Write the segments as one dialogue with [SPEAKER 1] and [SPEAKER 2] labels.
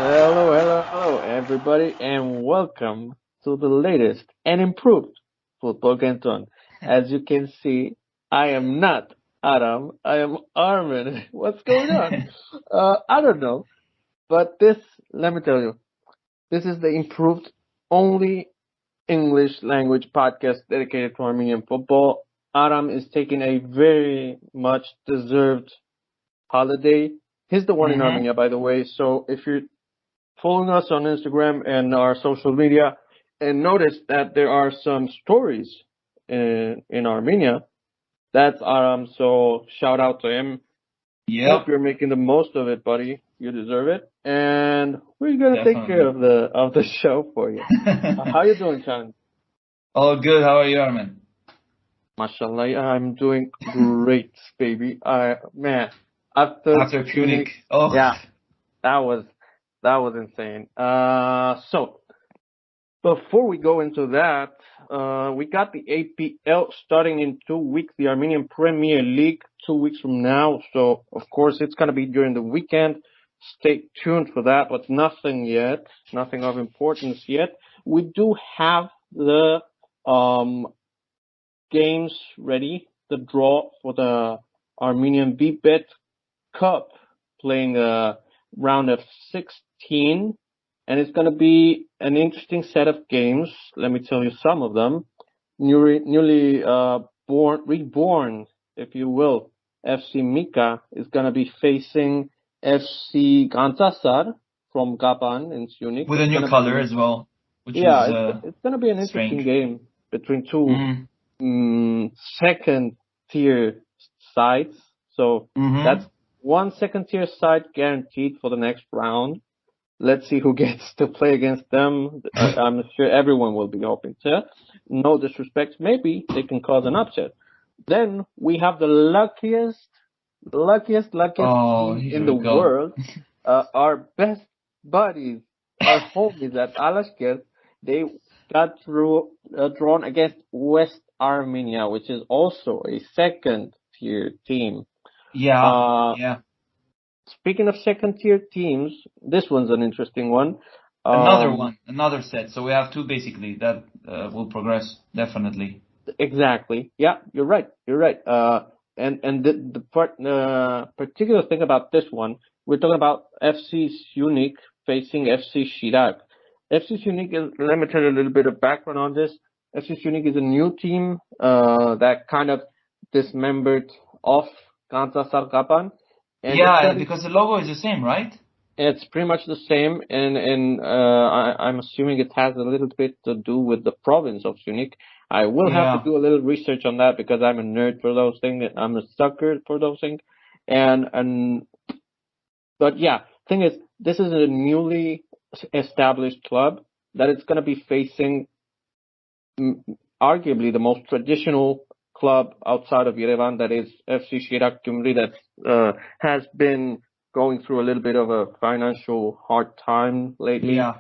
[SPEAKER 1] Hello, everybody, and welcome to the latest and improved Football Kentron. As you can see, I am not Adam, I am Armin. What's going on? I don't know, but let me tell you, this is the improved only English language podcast dedicated to Armenian football. Adam is taking a very much deserved holiday. He's the one in
[SPEAKER 2] Mm-hmm.
[SPEAKER 1] Armenia, by the way, so if you're following us on Instagram and our social media and notice that there are some stories in Armenia. That's Aram, so shout out to him. Hope
[SPEAKER 2] Yep,
[SPEAKER 1] you're making the most of it, buddy. You deserve it. And we're gonna take care
[SPEAKER 2] definitely.
[SPEAKER 1] of the show for you. How you doing, Chan?
[SPEAKER 2] All good. How are you, Armin?
[SPEAKER 1] Mashallah, I'm doing great, baby. Man, after
[SPEAKER 2] After Pyunik.
[SPEAKER 1] Pyunik,
[SPEAKER 2] Oh,
[SPEAKER 1] yeah, that was that was insane. So before we go into that, we got the APL starting in 2 weeks, the Armenian Premier League 2 weeks from now. So, of course, it's going to be during the weekend. Stay tuned for that, but nothing yet, nothing of importance yet. We do have the games ready, the draw for the Armenian VBet Cup playing a round of 16, and it's going to be an interesting set of games. Let me tell you some of them. Newly reborn, if you will, FC Mika is going to be facing FC Gantasar from Gapan in Pyunik.
[SPEAKER 2] with a
[SPEAKER 1] It's
[SPEAKER 2] new
[SPEAKER 1] going to
[SPEAKER 2] color
[SPEAKER 1] be,
[SPEAKER 2] as well, which
[SPEAKER 1] yeah,
[SPEAKER 2] is
[SPEAKER 1] it's going to be an interesting
[SPEAKER 2] strange.
[SPEAKER 1] game between two
[SPEAKER 2] Mm-hmm.
[SPEAKER 1] second tier sides. So that's
[SPEAKER 2] Mm-hmm.
[SPEAKER 1] one second tier side guaranteed for the next round. Let's see who gets to play against them. I'm sure everyone will be hoping to. No disrespect. Maybe they can cause an upset. Then we have the luckiest
[SPEAKER 2] Oh,
[SPEAKER 1] team in
[SPEAKER 2] here
[SPEAKER 1] the
[SPEAKER 2] we go.
[SPEAKER 1] world. Our best buddies, our homies at Alashkert, they got drawn against West Armenia, which is also a second tier team.
[SPEAKER 2] Yeah,
[SPEAKER 1] Uh,
[SPEAKER 2] yeah.
[SPEAKER 1] Speaking of second tier teams, this one's an interesting one.
[SPEAKER 2] Another
[SPEAKER 1] Um,
[SPEAKER 2] one, another set. So we have two basically that will progress definitely.
[SPEAKER 1] exactly. Yeah, you're right. You're right. And particular thing about this one, we're talking about FC Pyunik facing FC Shirak. FC Pyunik is. Let me tell you a little bit of background on this. FC Pyunik is a new team that kind of dismembered off Kansas Kapan, and it's
[SPEAKER 2] Yeah,
[SPEAKER 1] gonna be.
[SPEAKER 2] because the logo is the same, right?
[SPEAKER 1] It's pretty much the same, and I'm assuming it has a little bit to do with the province of Pyunik. I will have to
[SPEAKER 2] Yeah.
[SPEAKER 1] do a little research on that because I'm a nerd for those things. I'm a sucker for those things, and but yeah, thing is, this is a newly established club that it's going to be facing mm, arguably the most traditional club outside of Yerevan, that is FC Shirak Gyumri, that has been going through a little bit of a financial hard time lately.
[SPEAKER 2] Yeah.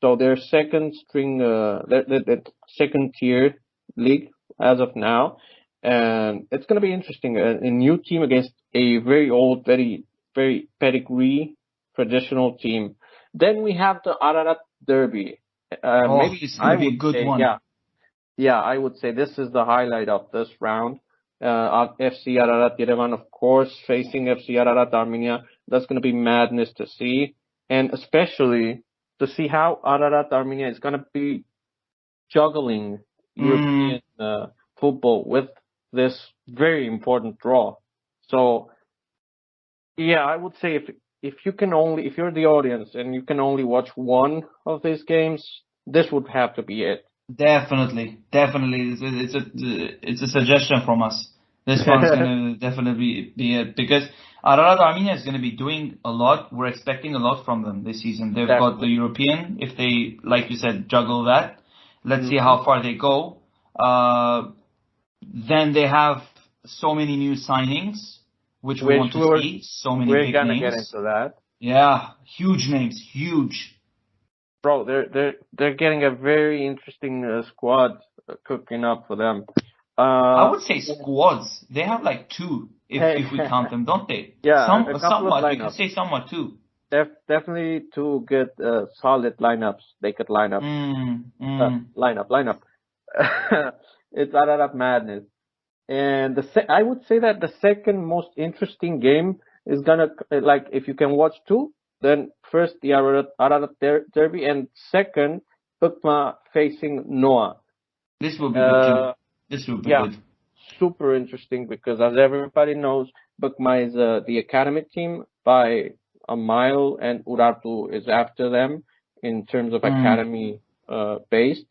[SPEAKER 1] So their second string, their second tier league as of now, and it's going to be interesting. A new team against a very old, very pedigree traditional team. Then we have the Ararat Derby.
[SPEAKER 2] Oh,
[SPEAKER 1] Maybe
[SPEAKER 2] it's
[SPEAKER 1] I
[SPEAKER 2] gonna be
[SPEAKER 1] would
[SPEAKER 2] a good
[SPEAKER 1] say,
[SPEAKER 2] one.
[SPEAKER 1] yeah, I would say this is the highlight of this round. FC Ararat Yerevan, of course, facing FC Ararat Armenia. That's going to be madness to see, and especially to see how Ararat Armenia is going to be juggling
[SPEAKER 2] Mm.
[SPEAKER 1] European football with this very important draw. So, yeah, I would say if you're the audience and you can only watch one of these games, this would have to be it.
[SPEAKER 2] Definitely, definitely. It's a suggestion from us. This one's gonna definitely be it because Ararat Armenia is gonna be doing a lot. We're expecting a lot from them this season. They've got the
[SPEAKER 1] Definitely.
[SPEAKER 2] European. If they, like you said, juggle that, let's see
[SPEAKER 1] Hmm.
[SPEAKER 2] how far they go. Uh, then they have so many new signings, which we
[SPEAKER 1] Which
[SPEAKER 2] want to
[SPEAKER 1] we're
[SPEAKER 2] see. So many
[SPEAKER 1] we're
[SPEAKER 2] big
[SPEAKER 1] gonna get
[SPEAKER 2] names.
[SPEAKER 1] into that,
[SPEAKER 2] Yeah, huge names, huge.
[SPEAKER 1] bro. They're getting a very interesting squad cooking up for them.
[SPEAKER 2] I
[SPEAKER 1] Uh,
[SPEAKER 2] would say squads. They have like two, if
[SPEAKER 1] hey,
[SPEAKER 2] if we count them, don't they?
[SPEAKER 1] yeah, a couple of
[SPEAKER 2] Somewhat. We can
[SPEAKER 1] lineups.
[SPEAKER 2] say somewhat two.
[SPEAKER 1] Definitely two good, solid lineups. They could line up. Lineup. It's Ararat madness. And I would say that the second most interesting game is gonna, like, if you can watch two, then first the Ararat Derby, and second Bukma facing Noah.
[SPEAKER 2] This will be good too. This will be
[SPEAKER 1] Yeah,
[SPEAKER 2] good.
[SPEAKER 1] super interesting because as everybody knows, Bukma is the academy team by a mile, and Urartu is after them in terms of academy based.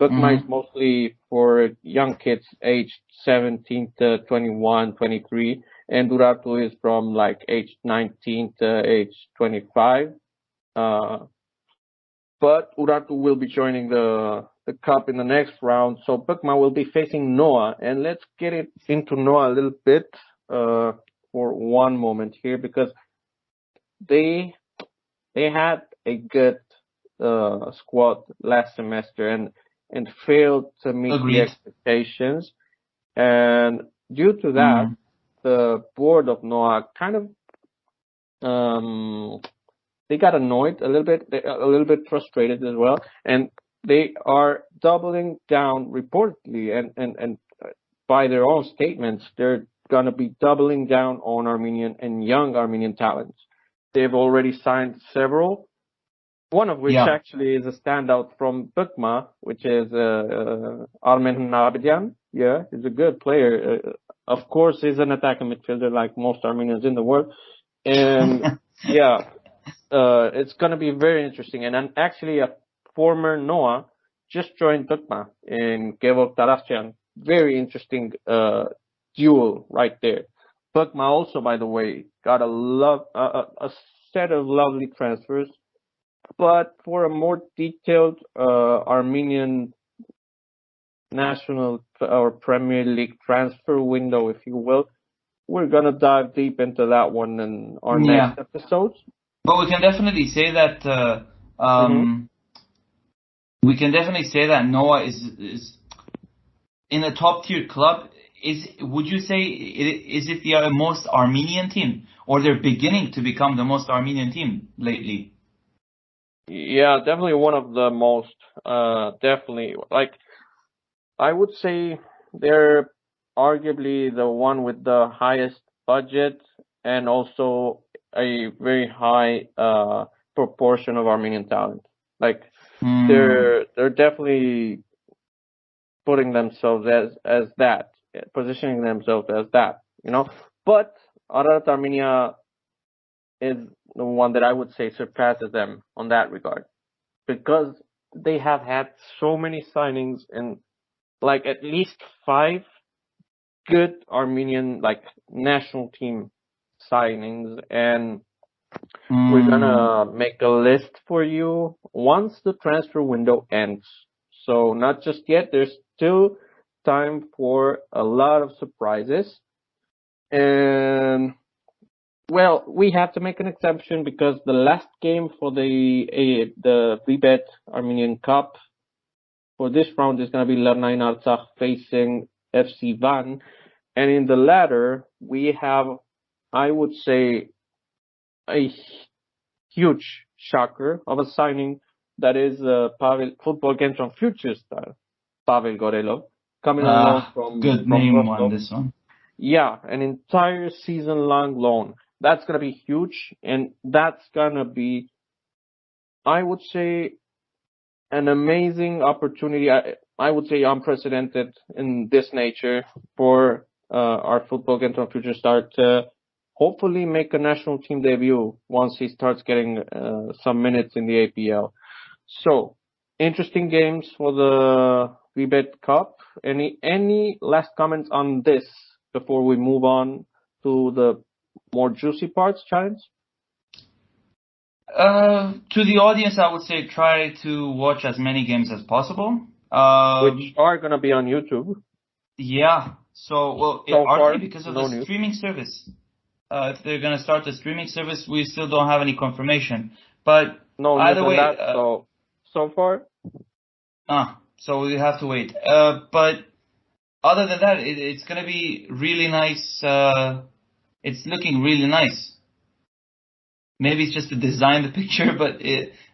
[SPEAKER 1] Bukma is mostly for young kids aged 17 to 21, 23, and Urartu is from like age 19 to age 25. Uh, but Urartu will be joining the cup in the next round, so Bukma will be facing Noah. And let's get it into Noah a little bit for one moment here, because they they had a good squad last semester and failed to meet the
[SPEAKER 2] Agreed.
[SPEAKER 1] expectations. And due to that, the board of Noah kind of they got annoyed a little bit frustrated as well, and they are doubling down reportedly, and by their own statements, they're gonna be doubling down on Armenian and young Armenian talents. They've already signed several, one of which
[SPEAKER 2] Yeah.
[SPEAKER 1] actually is a standout from Bukma, which is Armenian National Team. Yeah, he's a good player. Of course, he's an attacking midfielder like most Armenians in the world. And yeah, it's going to be very interesting. And actually, a former Noah just joined Bukma in Gevorg Taraschian. Very interesting duel right there. Bukma also, by the way, got a set of lovely transfers. But for a more detailed Armenian national or Premier League transfer window, if you will, we're gonna dive deep into that one in our
[SPEAKER 2] Yeah.
[SPEAKER 1] next episodes.
[SPEAKER 2] But we can definitely say that
[SPEAKER 1] Mm-hmm.
[SPEAKER 2] we can definitely say that Noah is in a top tier club. Would you say is it the most Armenian team, or they're beginning to become the most Armenian team lately?
[SPEAKER 1] Yeah, definitely one of the most. Definitely, like I would say, they're arguably the one with the highest budget and also a very high proportion of Armenian talent. Like they're definitely putting themselves as that, positioning themselves as that, you know. But Ararat Armenia is the one that I would say surpasses them on that regard, because they have had so many signings, and like at least five good Armenian like national team signings, and we're gonna make a list for you once the transfer window ends. So not just yet, there's still time for a lot of surprises. And well, we have to make an exception because the last game for the VBET Armenian Cup for this round is going to be Lernain Artsakh facing FC Van. And in the latter, we have, I would say, a huge shocker of a signing, that is Pavel Football Kentron future star Pavel Gorelov, coming on loan
[SPEAKER 2] Good
[SPEAKER 1] from
[SPEAKER 2] name on
[SPEAKER 1] Rostov.
[SPEAKER 2] this one.
[SPEAKER 1] Yeah, an entire season long loan. That's gonna be huge, and that's gonna be, I would say, an amazing opportunity. I would say unprecedented in this nature for our Football Kentron future star to hopefully make a national team debut once he starts getting some minutes in the APL. So, interesting games for the VBET Cup. Any last comments on this before we move on to the more juicy parts, Challenge?
[SPEAKER 2] To the audience, I would say try to watch as many games as possible.
[SPEAKER 1] Which are going to be on YouTube.
[SPEAKER 2] Yeah. So, well,
[SPEAKER 1] So
[SPEAKER 2] are
[SPEAKER 1] far,
[SPEAKER 2] they because of
[SPEAKER 1] no
[SPEAKER 2] the
[SPEAKER 1] news.
[SPEAKER 2] streaming service? If they're gonna start the streaming service, we still don't have any confirmation. But
[SPEAKER 1] No news
[SPEAKER 2] either
[SPEAKER 1] on
[SPEAKER 2] way,
[SPEAKER 1] that. So far,
[SPEAKER 2] so we have to wait. But other than that, it's gonna be really nice. It's looking really nice. maybe it's just to design the picture, but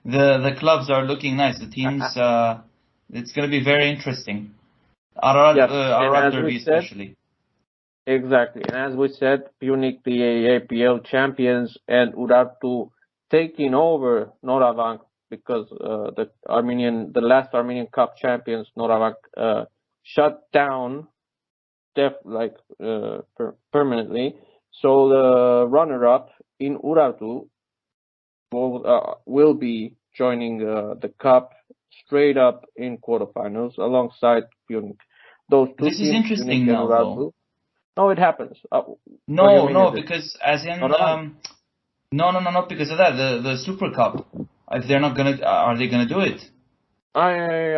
[SPEAKER 2] the clubs are looking nice. The teams, it's going to be very interesting. Ararat,
[SPEAKER 1] Yes, and
[SPEAKER 2] Ararat
[SPEAKER 1] as
[SPEAKER 2] Derby
[SPEAKER 1] we said,
[SPEAKER 2] especially.
[SPEAKER 1] exactly, and as we said, Pyunik, the APL champions, and Urartu taking over Noravank because the last Armenian Cup champions, Noravank, shut down permanently. So the runner-up in Urartu will be joining the cup straight up in quarterfinals alongside Pyunik. Those two
[SPEAKER 2] This is
[SPEAKER 1] teams, Pyunik
[SPEAKER 2] interesting
[SPEAKER 1] and
[SPEAKER 2] now, though.
[SPEAKER 1] Urartu. No, it happens. What do you
[SPEAKER 2] No,
[SPEAKER 1] mean
[SPEAKER 2] no,
[SPEAKER 1] is it?
[SPEAKER 2] because as in,
[SPEAKER 1] Not around.
[SPEAKER 2] no, not because of that. The Super Cup. If they're not gonna, are they gonna do it?
[SPEAKER 1] I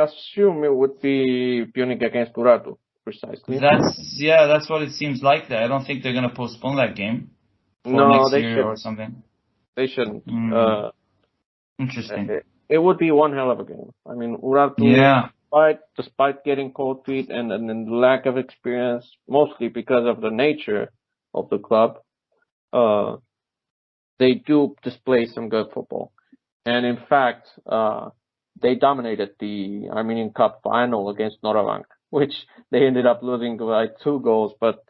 [SPEAKER 1] assume it would be Pyunik against Urartu, precisely.
[SPEAKER 2] That's what it seems like. That I don't think they're gonna postpone that game for
[SPEAKER 1] No,
[SPEAKER 2] next
[SPEAKER 1] they
[SPEAKER 2] year or
[SPEAKER 1] shouldn't.
[SPEAKER 2] something.
[SPEAKER 1] They shouldn't.
[SPEAKER 2] Interesting.
[SPEAKER 1] It would be one hell of a game. I mean, Urartu,
[SPEAKER 2] Yeah.
[SPEAKER 1] despite getting cold feet and the lack of experience, mostly because of the nature of the club, uh, they do display some good football. And in fact, they dominated the Armenian Cup final against Noravank, which they ended up losing by 2 goals, but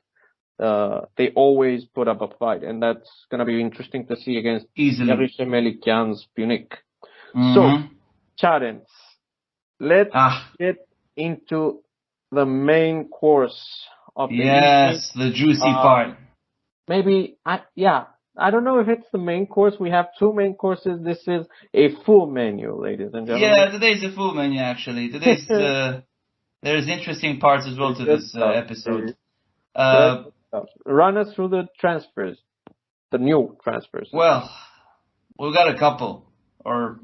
[SPEAKER 1] they always put up a fight, and that's going to be interesting to see against
[SPEAKER 2] Easily.
[SPEAKER 1] Yarishe Melikian's Pyunik. So,
[SPEAKER 2] Mm-hmm.
[SPEAKER 1] Charents, let's
[SPEAKER 2] Ah,
[SPEAKER 1] get into the main course of the evening.
[SPEAKER 2] yes, the juicy part.
[SPEAKER 1] Maybe, I don't know if it's the main course. We have 2 main courses. This is a full menu, ladies and gentlemen.
[SPEAKER 2] Yeah, today's a full menu actually. Today's there's interesting parts as well to
[SPEAKER 1] Good
[SPEAKER 2] this
[SPEAKER 1] stuff.
[SPEAKER 2] episode.
[SPEAKER 1] Good stuff. Run us through the transfers, the new transfers.
[SPEAKER 2] Well, we've got a couple or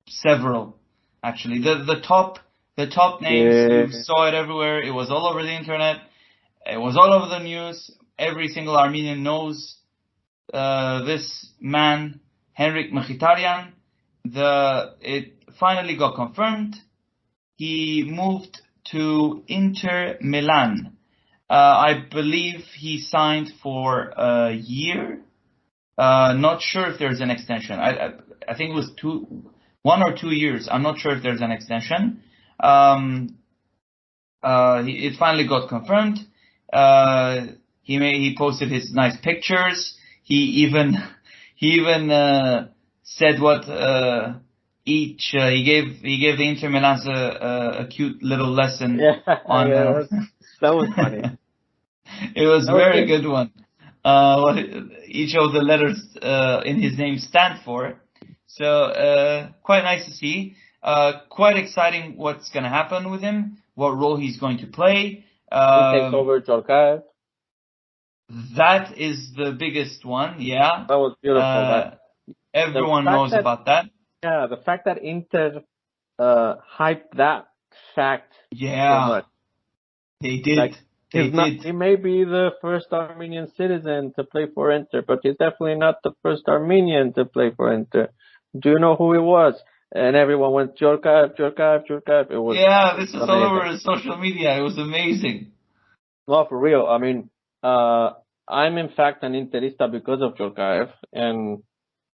[SPEAKER 2] several actually. The top names, you saw it everywhere. It was all over the internet. It was all over the news. Every single Armenian knows this man, Henrik Mkhitaryan. It finally got confirmed. He moved to Inter Milan. I believe he signed for a year. Not sure if there's an extension. I think it was 1 or 2 years. I'm not sure if there's an extension. It finally got confirmed. He posted his nice pictures. He even said what he gave the Inter Milan a cute little lesson on.
[SPEAKER 1] That was funny.
[SPEAKER 2] It was a very good one. What each of the letters in his name stand for. So quite nice to see. Quite exciting what's going to happen with him. What role he's going to play.
[SPEAKER 1] He takes over Jorkaev.
[SPEAKER 2] That is the biggest one, yeah.
[SPEAKER 1] That was beautiful.
[SPEAKER 2] Everyone knows about that.
[SPEAKER 1] Yeah, the fact that Inter hyped that fact so much.
[SPEAKER 2] They did.
[SPEAKER 1] He may be the first Armenian citizen to play for Inter, but he's definitely not the first Armenian to play for Inter. Do you know who he was? And everyone went, Jorkaev. It was
[SPEAKER 2] this was all over social media. It was amazing.
[SPEAKER 1] No, for real. I mean, I'm in fact an Interista because of Jorkaev. And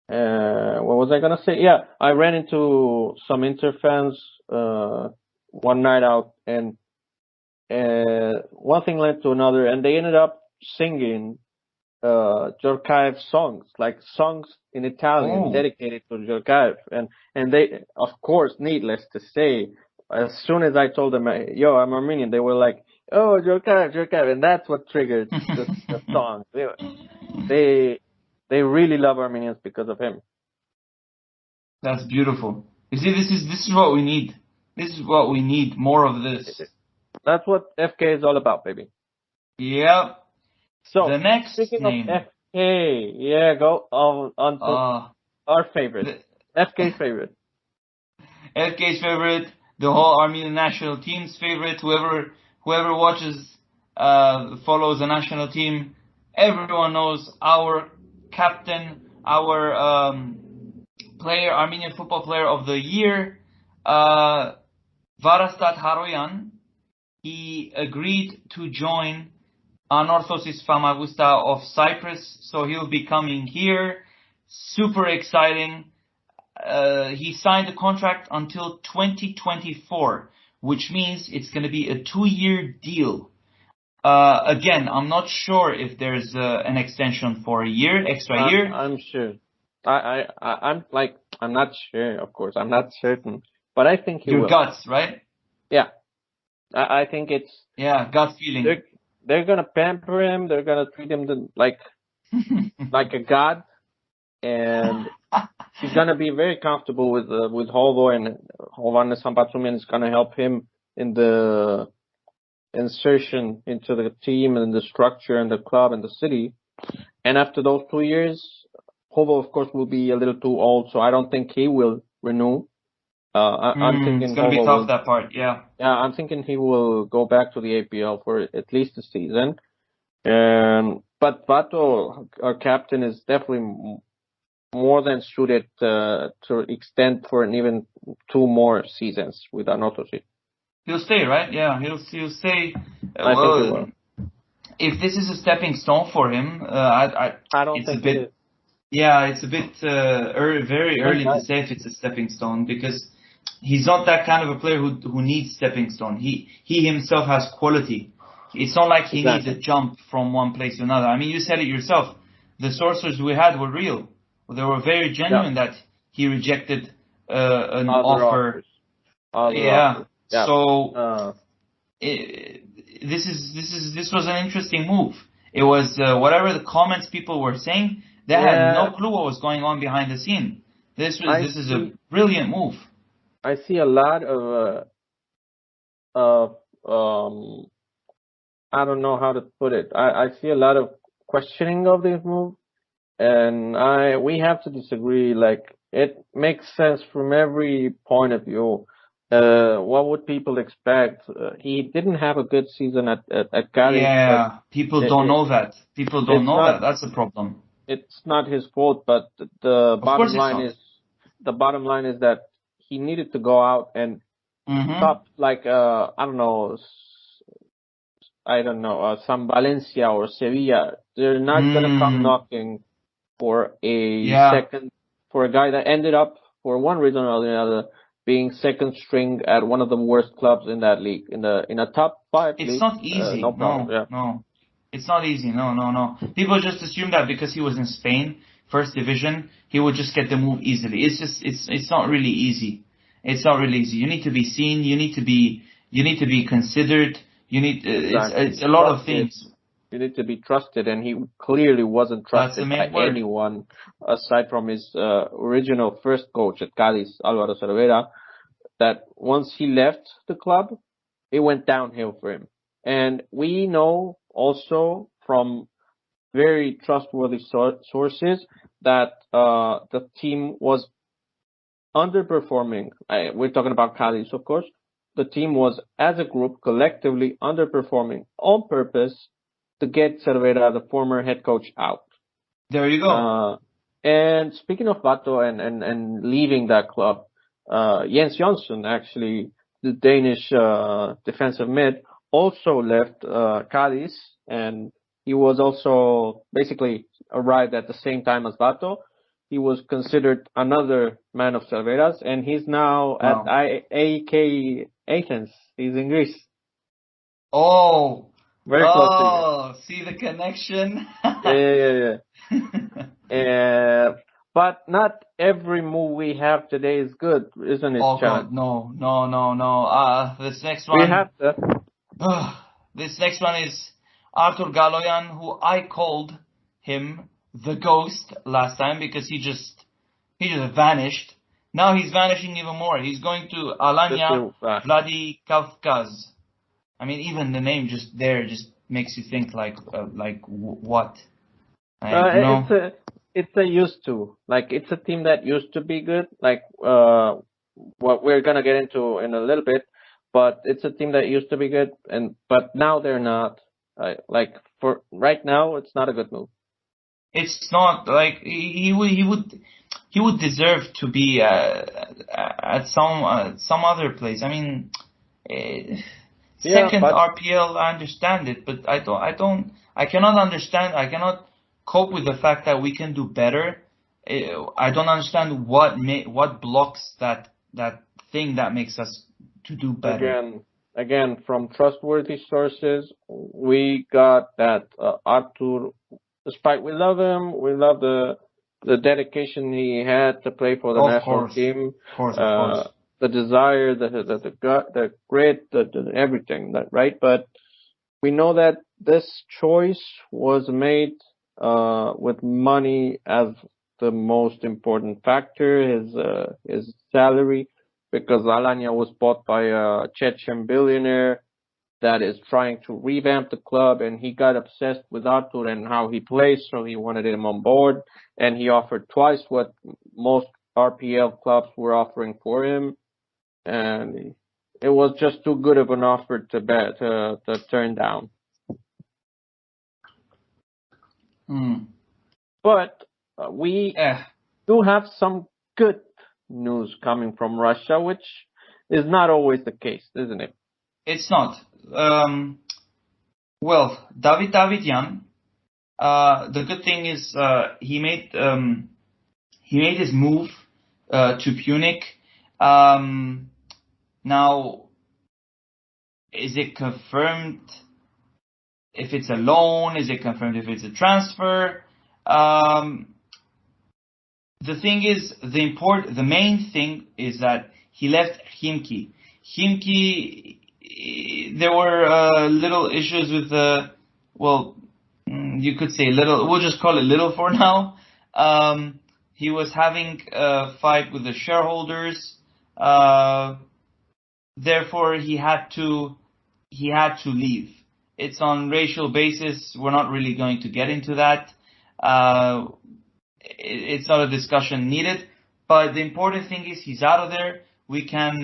[SPEAKER 1] what was I going to say? Yeah, I ran into some Inter fans one night out, and one thing led to another, and they ended up singing Jorkaev songs, like songs in Italian dedicated to Jorkaev. And they, of course, needless to say, as soon as I told them, yo, I'm Armenian, they were like, oh, Jorkaev, and that's what triggered the song. They really love Armenians because of him.
[SPEAKER 2] That's beautiful. You see, this is what we need. This is what we need, more of this.
[SPEAKER 1] That's what FK is all about, baby.
[SPEAKER 2] Yep.
[SPEAKER 1] So,
[SPEAKER 2] the next
[SPEAKER 1] speaking
[SPEAKER 2] name.
[SPEAKER 1] of FK, go on to our favorite. FK's favorite.
[SPEAKER 2] FK's favorite, the whole Armenian national team's favorite. Whoever watches, follows the national team, everyone knows our captain, our Armenian football player of the year, Varastat Haroyan. He agreed to join Anorthosis Famagusta of Cyprus, so he'll be coming here super exciting. He signed a contract until 2024, which means it's going to be a 2-year deal. Again, I'm not sure if there's an extension for a year, extra year.
[SPEAKER 1] I'm sure. I'm not sure, of course. I'm not certain, but I think he
[SPEAKER 2] Your
[SPEAKER 1] will.
[SPEAKER 2] guts, right?
[SPEAKER 1] Yeah. I think it's.
[SPEAKER 2] Yeah, gut feeling.
[SPEAKER 1] They're gonna pamper him. They're gonna treat him like a god, and he's gonna be very comfortable with Hovo, and Hovhannes Sampatsoumian is gonna help him in the insertion into the team and the structure and the club and the city. And after those 2 years, Hovo, of course, will be a little too old, so I don't think he will renew. I'm thinking
[SPEAKER 2] it's gonna be
[SPEAKER 1] Hovo
[SPEAKER 2] tough,
[SPEAKER 1] will.
[SPEAKER 2] that part. Yeah.
[SPEAKER 1] Yeah, I'm thinking he will go back to the APL for at least a season. But Vato, our captain, is definitely more than suited to extend for even 2 more seasons with Anotosi.
[SPEAKER 2] He'll stay, right? Yeah, he'll stay.
[SPEAKER 1] I think he will.
[SPEAKER 2] If this is a stepping stone for him,
[SPEAKER 1] I don't think it is.
[SPEAKER 2] Yeah, it's a bit very early to say if it's a stepping stone, because he's not that kind of a player who needs stepping stone. He himself has quality. It's not like he needs a jump from one place to another. I mean, you said it yourself. The sources we had were real. They were very genuine that he rejected an offer. Yeah. So this was an interesting move. It was whatever the comments people were saying. They had no clue what was going on behind the scene. This is a brilliant move.
[SPEAKER 1] I see a lot of I don't know how to put it. I see a lot of questioning of this move, and we have to disagree. Like, it makes sense from every point of view. What would people expect? He didn't have a good season at Cadiz.
[SPEAKER 2] Yeah, people don't know that. People don't know that. That's the problem.
[SPEAKER 1] It's not his fault, but the bottom line is that he needed to go out and stop, like I don't know, some Valencia or Sevilla. They're not gonna come knocking for a for a guy that ended up, for one reason or another, being second string at one of the worst clubs in that league, in a top 5 league.
[SPEAKER 2] It's not easy.
[SPEAKER 1] No problem.
[SPEAKER 2] No. It's not easy. No. People just assume that because he was in Spain, first division, he would just get the move easily. It's not really easy. It's not really easy. You need to be seen. You need to be considered. It's a lot of things.
[SPEAKER 1] You need to be trusted, and he clearly wasn't trusted by anyone aside from his original first coach at Cadiz, Álvaro Cervera. That once he left the club, it went downhill for him. And we know also from very trustworthy sources that the team was underperforming. We're talking about Cadiz, of course. The team was, as a group, collectively underperforming on purpose to get Cervera, the former head coach, out.
[SPEAKER 2] There you go.
[SPEAKER 1] And speaking of Vato and leaving that club, Jens Jonsson, actually, the Danish defensive mid, also left Cadiz, and he was also basically arrived at the same time as Vato. He was considered another man of Cervera's, and he's now at AEK Athens. He's in Greece.
[SPEAKER 2] Oh.
[SPEAKER 1] Very close to you.
[SPEAKER 2] See the connection?
[SPEAKER 1] Yeah. But not every move we have today is good, isn't it, Chad?
[SPEAKER 2] God, no. This next one.
[SPEAKER 1] We have to.
[SPEAKER 2] This next one is Artur Galoyan, who I called him the ghost last time because he just vanished. Now he's vanishing even more. He's going to Alanya Vladikavkaz. I mean, even the name just makes you think like what?
[SPEAKER 1] It's a used to. Like, it's a team that used to be good. Like what we're gonna get into in a little bit, but it's a team that used to be good, but now they're not. Like, for right now, it's not a good move.
[SPEAKER 2] It's not like he would deserve to be at some other place. I mean, second RPL, I understand it, but I cannot understand. I cannot cope with the fact that we can do better I don't understand what blocks that thing that makes us to do better.
[SPEAKER 1] Again, from trustworthy sources, we got that Artur, despite we love him, we love the dedication he had to play for the
[SPEAKER 2] Of
[SPEAKER 1] national
[SPEAKER 2] course,
[SPEAKER 1] team,
[SPEAKER 2] of course, of course.
[SPEAKER 1] the desire, the gut, the grit, the everything, right? But we know that this choice was made with money as the most important factor, his salary, because Alanya was bought by a Chechen billionaire that is trying to revamp the club, and he got obsessed with Artur and how he plays, so he wanted him on board, and he offered twice what most RPL clubs were offering for him, and it was just too good of an offer to turn down. But we do have some good news coming from Russia, which is not always the case, isn't it?
[SPEAKER 2] It's not. Well, David Davidyan, the good thing is he made his move to Pyunik. Now, is it confirmed if it's a loan? Is it confirmed if it's a transfer? The thing is, the main thing is that he left Khimki. Khimki, there were little issues with you could say little. We'll just call it little for now. He was having a fight with the shareholders. Therefore, he had to leave. It's on racial basis. We're not really going to get into that. It's not a discussion needed. But the important thing is he's out of there. We can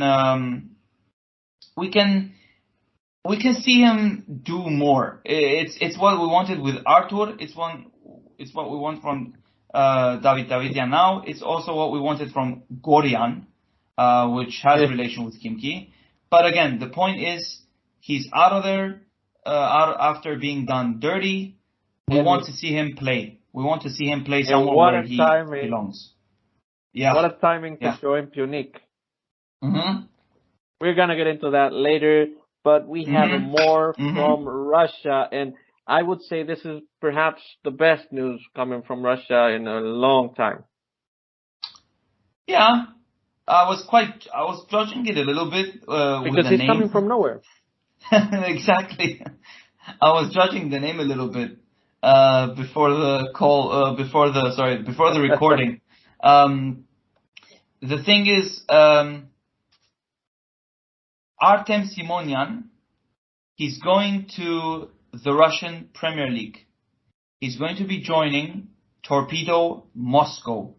[SPEAKER 2] see him do more. It's what we wanted with Artur. It's what we want from David Davidyan now. It's also what we wanted from Gorian, which has a relation with Khimki. But again, the point is he's out of there after being done dirty. We want to see him play. We want to see him play somewhere where he belongs. Yeah.
[SPEAKER 1] What a timing to show him Pyunik.
[SPEAKER 2] Mm-hmm.
[SPEAKER 1] We're going to get into that later, but we have more from Russia, and I would say this is perhaps the best news coming from Russia in a long time.
[SPEAKER 2] Yeah. I was judging it a little bit
[SPEAKER 1] because he's coming from nowhere.
[SPEAKER 2] Exactly. I was judging the name a little bit before the call, before the recording. The thing is, Artem Simonyan, he's going to the Russian Premier League. He's going to be joining Torpedo Moscow.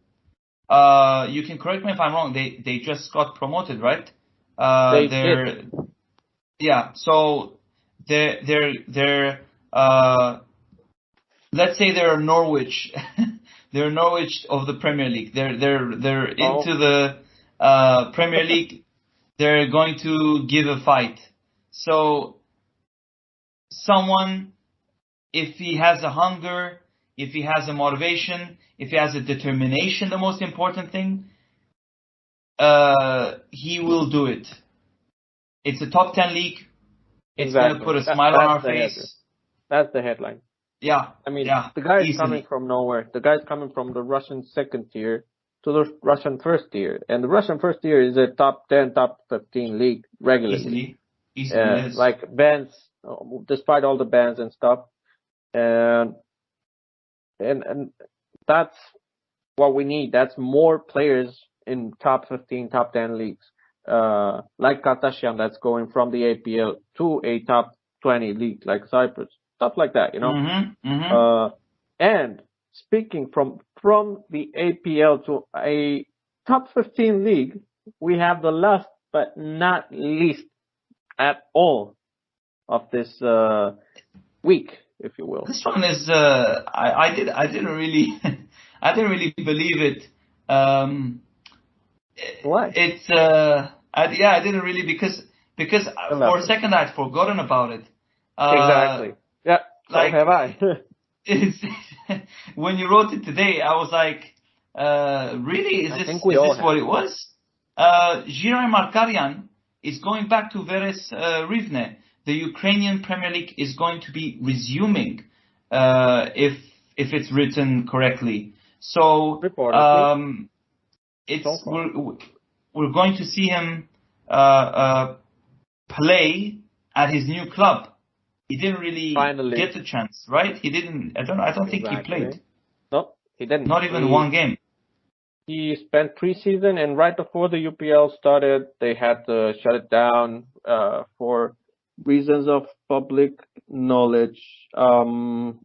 [SPEAKER 2] You can correct me if I'm wrong. They just got promoted, right?
[SPEAKER 1] They did.
[SPEAKER 2] Yeah. So they're let's say they're Norwich. They're Norwich of the Premier League. They're into the Premier League. They're going to give a fight. So someone, if he has a hunger, if he has a motivation, if he has a determination, the most important thing, he will do it. It's a top 10 league. It's going to put a smile on our face.
[SPEAKER 1] That's the headline.
[SPEAKER 2] Yeah.
[SPEAKER 1] I mean, the guy is coming from nowhere. The guy's coming from the Russian second tier to the Russian first tier. And the Russian first tier is a top 10, top 15 league regularly.
[SPEAKER 2] Easily.
[SPEAKER 1] Like bans, despite all the bans and stuff. And that's what we need. That's more players in top 15, top 10 leagues. Like Kartashian, that's going from the APL to a top 20 league like Cyprus. Stuff like that, you know. And speaking from the APL to a top 15 league, we have the last but not least at all of this week, if you will.
[SPEAKER 2] This one is I didn't really I didn't really believe it.
[SPEAKER 1] Why?
[SPEAKER 2] It's I didn't really because for a second I'd forgotten about it.
[SPEAKER 1] Exactly. Yeah. So have I.
[SPEAKER 2] It's when you wrote it today, I was like, Really,
[SPEAKER 3] I
[SPEAKER 2] is
[SPEAKER 3] think we
[SPEAKER 2] this
[SPEAKER 3] all have.
[SPEAKER 2] what it was? Giray Markaryan is going back to Veres Rivne. The Ukrainian Premier League is going to be resuming, if it's written correctly. So
[SPEAKER 3] Reportedly,
[SPEAKER 2] it's
[SPEAKER 3] so far.
[SPEAKER 2] we're going to see him play at his new club. He didn't really
[SPEAKER 3] Finally.
[SPEAKER 2] get the chance, right? He didn't. I don't think he
[SPEAKER 3] Exactly.
[SPEAKER 2] played.
[SPEAKER 3] No, he didn't.
[SPEAKER 2] Not even one game.
[SPEAKER 3] He spent preseason, and right before the UPL started, they had to shut it down for
[SPEAKER 1] Reasons of public knowledge.
[SPEAKER 3] But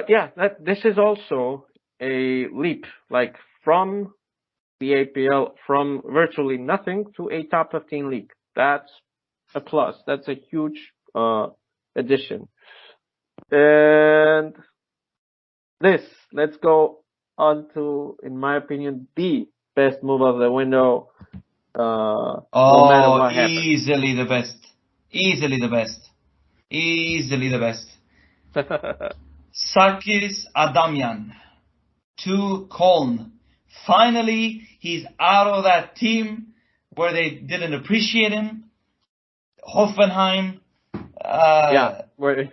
[SPEAKER 3] yeah, this is also a leap, like from the APL, from virtually nothing to a top 15 league. That's a plus. That's a huge addition. And let's go on to, in my opinion, the best move of the window. No matter what happens.
[SPEAKER 2] Easily the best. Easily the best. Easily the best. Sarkis Adamian to Köln. Finally, he's out of that team where they didn't appreciate him. Hoffenheim.
[SPEAKER 3] Yeah, we're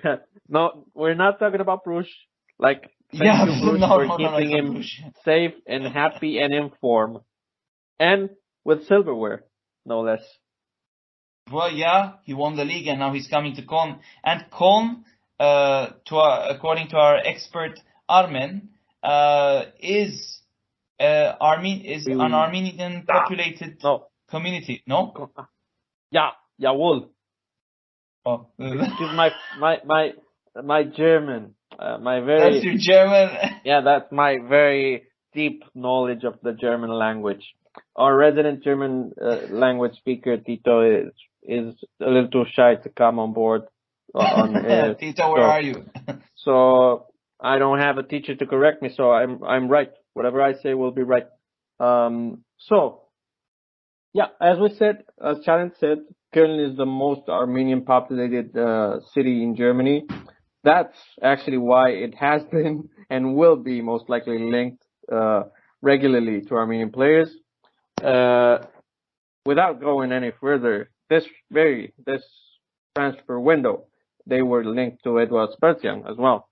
[SPEAKER 3] not talking about Bruges. Like, thank you, Bruges, for keeping him safe and happy and informed, and with silverware, no less.
[SPEAKER 2] Well, yeah, he won the league and now he's coming to Köln. And Köln, according to our expert Armen, is an Armenian populated community. No?
[SPEAKER 3] Yeah, jawohl.
[SPEAKER 2] Oh.
[SPEAKER 3] Excuse my German.
[SPEAKER 2] That's your German.
[SPEAKER 3] Yeah, that's my very deep knowledge of the German language. Our resident German language speaker Tito is a little too shy to come on board.
[SPEAKER 2] Tito, where are you?
[SPEAKER 3] So I don't have a teacher to correct me. So I'm right. Whatever I say will be right. So yeah, as we said, as Challenge said, Köln is the most Armenian populated city in Germany. That's actually why it has been and will be most likely linked regularly to Armenian players. Without going any further, this transfer window, they were linked to Edward Spertian as well.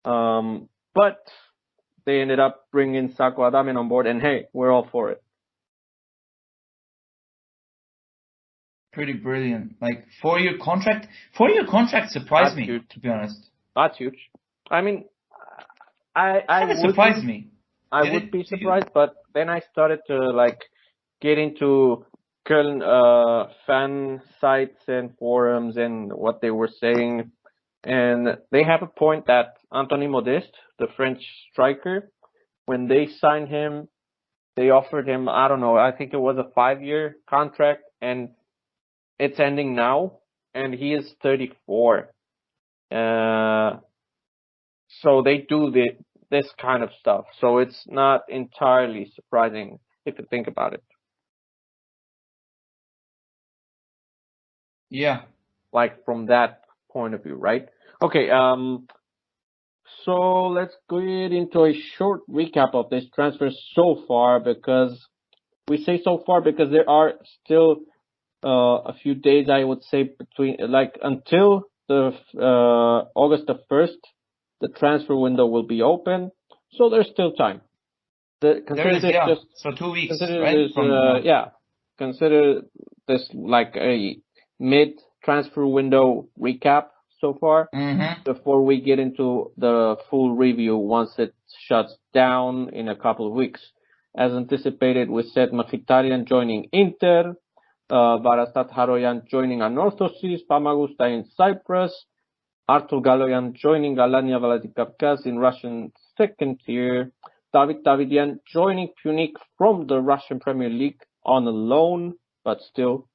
[SPEAKER 3] But they ended up bringing Sako Adamian on board, and hey, we're all for it.
[SPEAKER 2] Pretty brilliant. Like, 4-year contract. 4-year contract surprised me, to be honest.
[SPEAKER 3] That's huge. I mean, I would
[SPEAKER 2] surprise me.
[SPEAKER 3] I would be surprised, but then I started to get into Köln fan sites and forums and what they were saying, and they have a point that Anthony Modeste, the French striker, when they signed him, they offered him, I don't know, I think it was a 5-year contract, and it's ending now, and he is 34. So they do this kind of stuff. So it's not entirely surprising if you think about it.
[SPEAKER 2] Yeah.
[SPEAKER 3] Like from that point of view, right? Okay, so let's get into a short recap of this transfer so far, because we say so far because there are still a few days, I would say, between until the August the 1st, the transfer window will be open, so there's still time.
[SPEAKER 2] So 2 weeks,
[SPEAKER 3] Consider this like a mid-transfer window recap so far, before we get into the full review once it shuts down in a couple of weeks. As anticipated, we said Mkhitaryan joining Inter, Barastat Haroyan joining Anorthosis, Famagusta in Cyprus, Artur Galoyan joining Alanya Vladikavkaz in Russian second tier, David Davidian joining Pyunik from the Russian Premier League on a loan, but still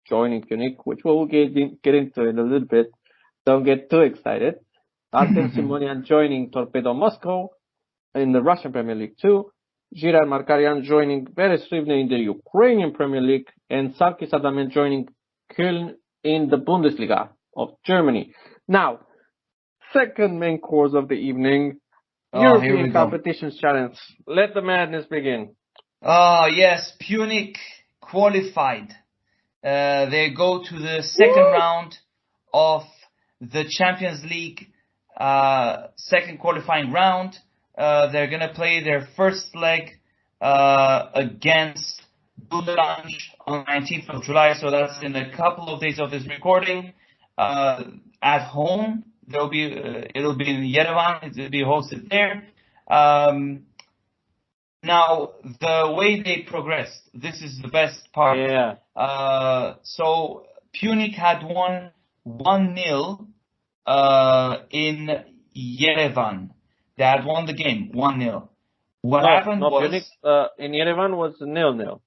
[SPEAKER 3] joining Pyunik, which we'll get into in a little bit. Don't get too excited. Artem Simonian joining Torpedo Moscow in the Russian Premier League too. Giray Markaryan joining Veres Rivne in the Ukrainian Premier League, and Sarkis Adamian joining Köln in the Bundesliga of Germany. Now, second main course of the evening,
[SPEAKER 2] Oh, here we
[SPEAKER 3] European
[SPEAKER 2] go.
[SPEAKER 3] competitions challenge. Let the madness begin.
[SPEAKER 2] Oh, yes, Pyunik qualified. They go to the second round of the Champions League, second qualifying round. They're gonna play their first leg against Bulanj on 19th of July, so that's in a couple of days of this recording. At home, it'll be in Yerevan. It'll be hosted there. Now, the way they progressed, this is the best part.
[SPEAKER 3] Yeah.
[SPEAKER 2] So Pyunik had won 1-0 in Yerevan. They had won the game 1-0. What happened was
[SPEAKER 3] Pyunik, in Yerevan was 0-0.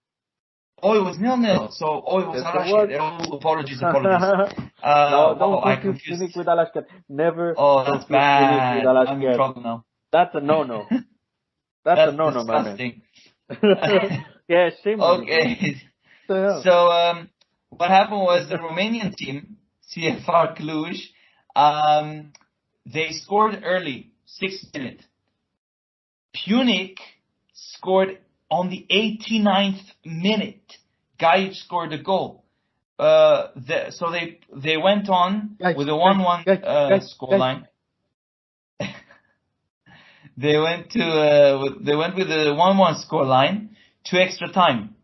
[SPEAKER 2] Oh, it was 0-0. So it was
[SPEAKER 3] Yes, it
[SPEAKER 2] Alashkert.
[SPEAKER 3] was.
[SPEAKER 2] Oh, apologies.
[SPEAKER 3] No, don't
[SPEAKER 2] I
[SPEAKER 3] confuse
[SPEAKER 2] confused.
[SPEAKER 3] Pyunik with Alashkert. Never
[SPEAKER 2] That's
[SPEAKER 3] confuse Pyunik with
[SPEAKER 2] bad. I'm in
[SPEAKER 3] Alashkert.
[SPEAKER 2] trouble now.
[SPEAKER 3] That's a no-no. That's a no-no,
[SPEAKER 2] disgusting.
[SPEAKER 3] my man. Yeah, shame on you.
[SPEAKER 2] Okay.
[SPEAKER 3] So,
[SPEAKER 2] So what happened was the Romanian team, CFR Cluj, they scored early, 6th minute. Pyunik scored on the 89th minute. Gajic scored a goal. So they went on with a 1-1 scoreline. They went with a 1-1 scoreline to extra time.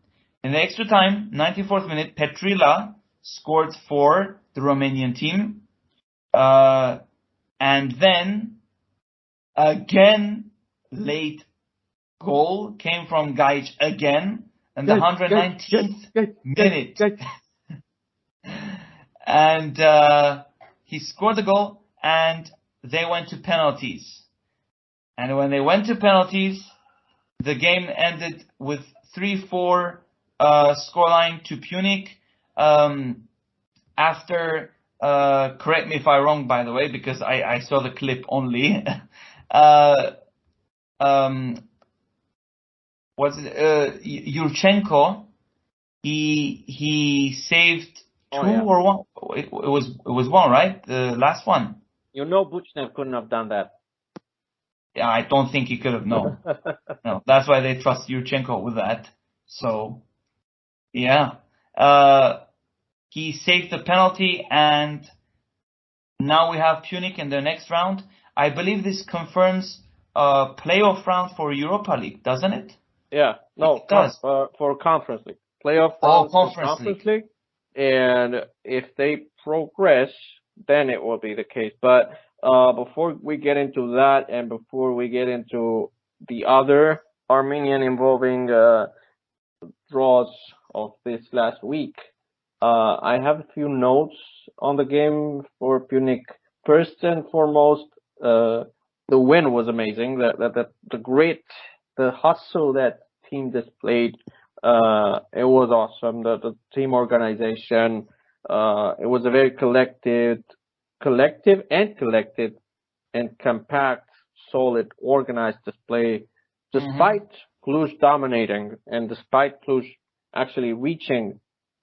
[SPEAKER 2] In the extra time, 94th minute, Petrila scored for the Romanian team. And then, again, late goal came from Gajic again, in the 119th minute. And he scored the goal, and they went to penalties. And when they went to penalties, the game ended with 3-4 scoreline to Pyunik. After, correct me if I'm wrong, by the way, because I saw the clip only. Yurchenko, he saved two or one. It was one, right? The last one.
[SPEAKER 3] Buchnev couldn't have done that.
[SPEAKER 2] Yeah, I don't think he could have. No, no. That's why they trust Yurchenko with that. So, yeah, he saved the penalty, and now we have Pyunik in the next round. I believe this confirms playoff round for Europa League, doesn't it?
[SPEAKER 3] Yeah, no, it does. For Conference League. Playoff round for Conference League. And if they progress, then it will be the case. But before we get into that, and before we get into the other Armenian involving draws of this last week, I have a few notes on the game for Pyunik. First and foremost, the win was amazing. The grit, the hustle that team displayed, it was awesome. The team organization, it was a very collected and compact, solid, organized display, despite Cluj dominating and despite Cluj actually reaching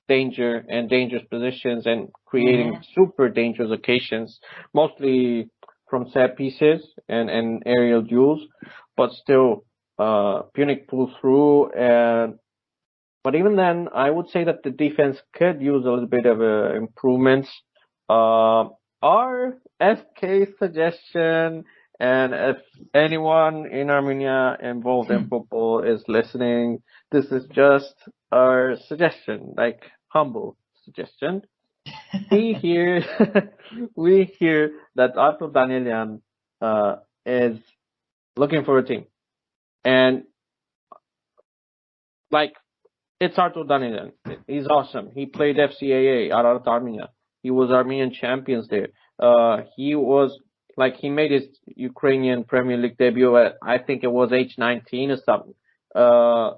[SPEAKER 3] danger and dangerous positions and creating super dangerous occasions, mostly from set pieces and aerial duels. But still, Pyunik pulled through. But even then, I would say that the defense could use a little bit of improvements. Our SK suggestion, and if anyone in Armenia involved in football is listening, this is just our suggestion, like humble suggestion. We hear that Artur Danielian is looking for a team, and like, it's Artur Danielian. He's awesome. He played FCAA at Armenia. He was Armenian champions there. He made his Ukrainian Premier League debut at, I think it was age 19 or something.
[SPEAKER 2] I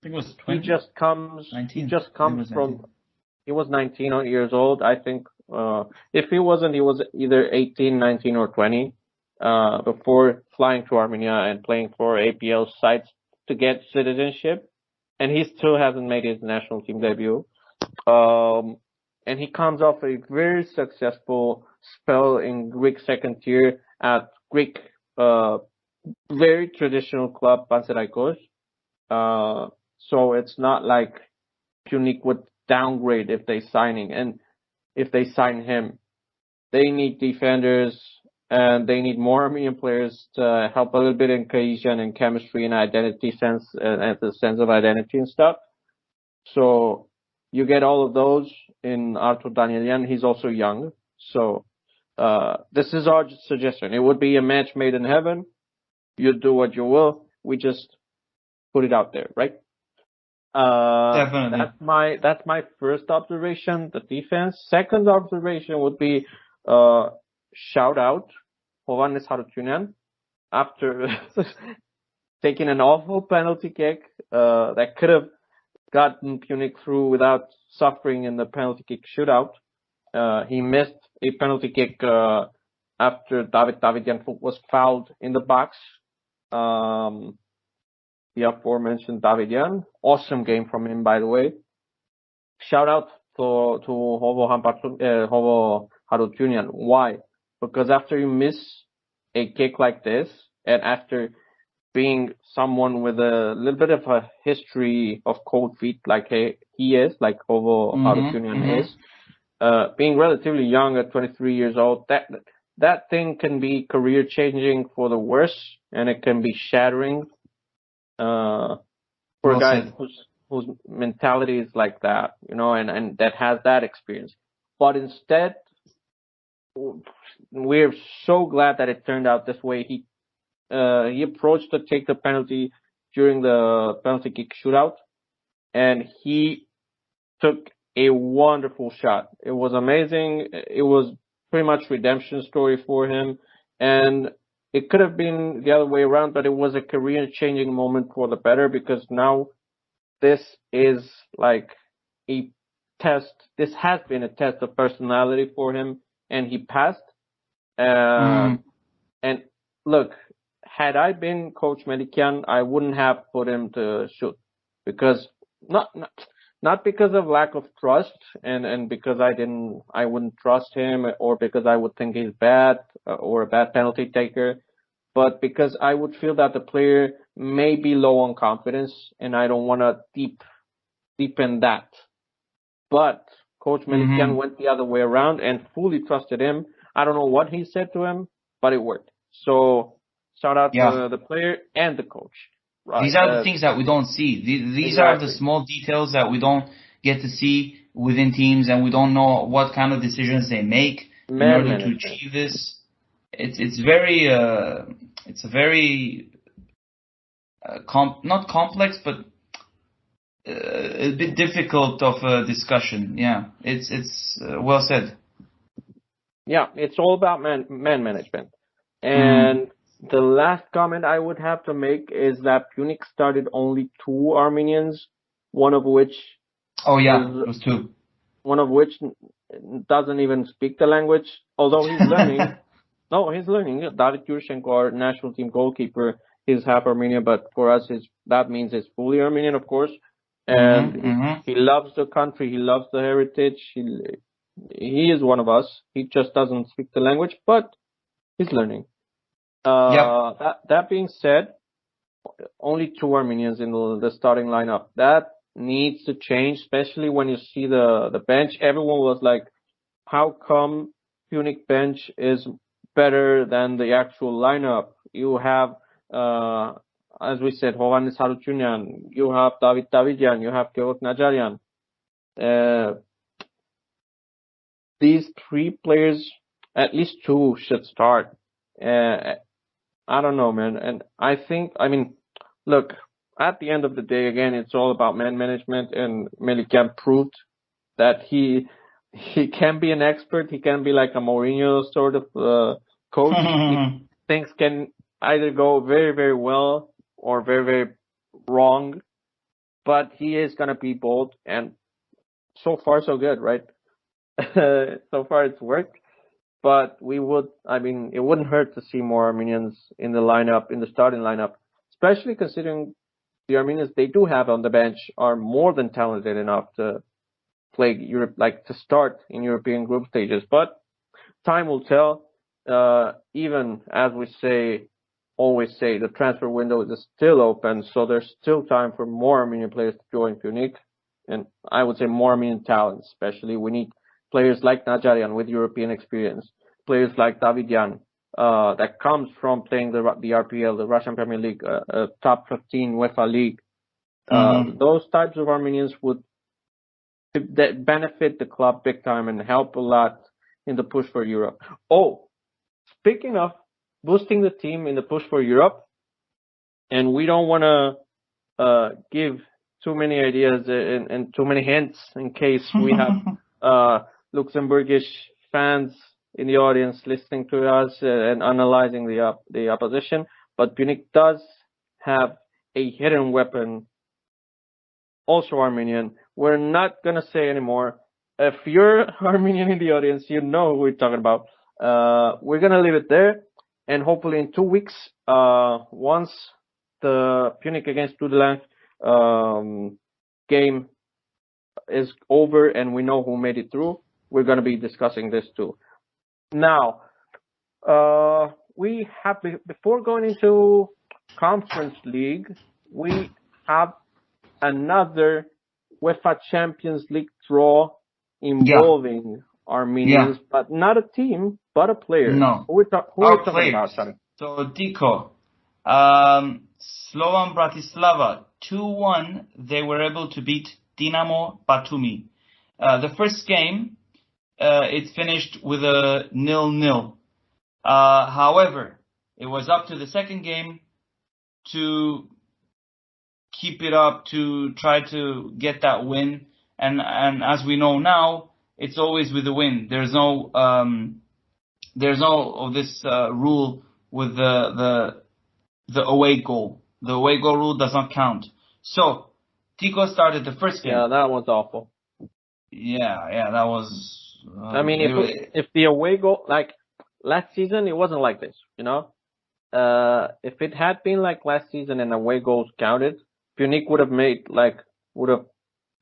[SPEAKER 2] think it was 20.
[SPEAKER 3] He just comes
[SPEAKER 2] 19.
[SPEAKER 3] He was 19 years old, I think. If he wasn't, he was either 18, 19, or 20, before flying to Armenia and playing for APL sides to get citizenship. And he still hasn't made his national team debut. And he comes off a very successful spell in Greek second tier at Greek very traditional club, Panathinaikos. So it's not like Pyunik would downgrade if they sign him. They need defenders and they need more Armenian players to help a little bit in cohesion and chemistry and identity sense and the sense of identity and stuff. So you get all of those in Artur Danielian. He's also young. So this is our suggestion. It would be a match made in heaven. You do what you will. We just put it out there, right?
[SPEAKER 2] Definitely.
[SPEAKER 3] That's my first observation, the defense. Second observation would be shout out Hovhannes Harutyunyan after taking an awful penalty kick that could have gotten Pyunik through without suffering in the penalty kick shootout. He missed a penalty kick after David Davidyan was fouled in the box. The aforementioned Davidyan. Awesome game from him, by the way. Shout out to Hovo Harutyunyan. Why? Because after you miss a kick like this, and after being someone with a little bit of a history of cold feet like he is, like Hovo Harutyunyan is, being relatively young at 23 years old, that thing can be career changing for the worse, and it can be shattering for a guy whose mentality is like that, and that has that experience. But instead, we're so glad that it turned out this way. He approached to take the penalty during the penalty kick shootout, and he took a wonderful shot. It was amazing. It was pretty much redemption story for him, and it could have been the other way around, but it was a career-changing moment for the better, because now this is like a test. This has been a test of personality for him, and he passed. And look, had I been Coach Melikian, I wouldn't have put him to shoot, because not because of lack of trust and because I wouldn't trust him, or because I would think he's bad or a bad penalty taker, but because I would feel that the player may be low on confidence, and I don't want to deepen that. But Coach Melikian went the other way around and fully trusted him. I don't know what he said to him, but it worked. So shout out to the player and the coach.
[SPEAKER 2] Right. These are the things that we don't see. These exactly. are the small details that we don't get to see within teams, and we don't know what kind of decisions they make in order to achieve this. It's very it's a very not complex, but a bit difficult of a discussion. Yeah, it's well said.
[SPEAKER 3] Yeah, it's all about man management. And the last comment I would have to make is that Pyunik started only 2 Armenians, one of which
[SPEAKER 2] it was 2.
[SPEAKER 3] One of which doesn't even speak the language, although he's learning. No, he's learning. David Yurshenko, our national team goalkeeper, he's half Armenian, but for us, that means he's fully Armenian, of course. And he loves the country, he loves the heritage. He is one of us. He just doesn't speak the language, but he's learning. That being said, only 2 Armenians in the starting lineup. That needs to change, especially when you see the bench. Everyone was like, how come Pyunik bench is better than the actual lineup? You have, as we said, Hovhannes Harutyunyan, you have David Davidyan, you have Georg Najarian. These 3 players, at least 2 should start. I don't know, man. And look, at the end of the day, again, it's all about man management, and Melikian proved that he can be an expert. He can be like a Mourinho sort of coach. Things can either go very, very well or very, very wrong, but he is going to be bold, and so far so good, right? So far it's worked. But it wouldn't hurt to see more Armenians in the starting lineup, especially considering the Armenians they do have on the bench are more than talented enough to play Europe, like to start in European group stages. But time will tell. Even as we say, always say, the transfer window is still open, so there's still time for more Armenian players to join Pyunik. And I would say more Armenian talent, especially. We need players like Najarian with European experience, players like Davidyan, that comes from playing the RPL, the Russian Premier League, top 15 UEFA league. Those types of Armenians would benefit the club big time and help a lot in the push for Europe. Oh, speaking of boosting the team in the push for Europe, and we don't want to give too many ideas and too many hints in case we have Luxembourgish fans in the audience listening to us and analyzing the opposition. But Pyunik does have a hidden weapon, also Armenian. We're not going to say anymore. If you're Armenian in the audience, you know who we're talking about. We're going to leave it there. And hopefully in 2 weeks, once the Pyunik against Tudelank game is over and we know who made it through, we're going to be discussing this too. Now, we have, before going into Conference League, we have another UEFA Champions League draw involving Armenians, but not a team, but a player.
[SPEAKER 2] No.
[SPEAKER 3] Who are we talking about, Shani?
[SPEAKER 2] So, Diko, Slovan Bratislava, 2-1, they were able to beat Dinamo Batumi. The first game, it finished with a 0-0. However, it was up to the second game to keep it up, to try to get that win. And as we know now, it's always with the win. There's no of this rule with the away goal. The away goal rule does not count. So Tico started the first game.
[SPEAKER 3] Yeah, that was awful.
[SPEAKER 2] Yeah, that was.
[SPEAKER 3] I mean, if the away goal, like last season, it wasn't like this, you know. If it had been like last season and away goals counted, Pyunik would have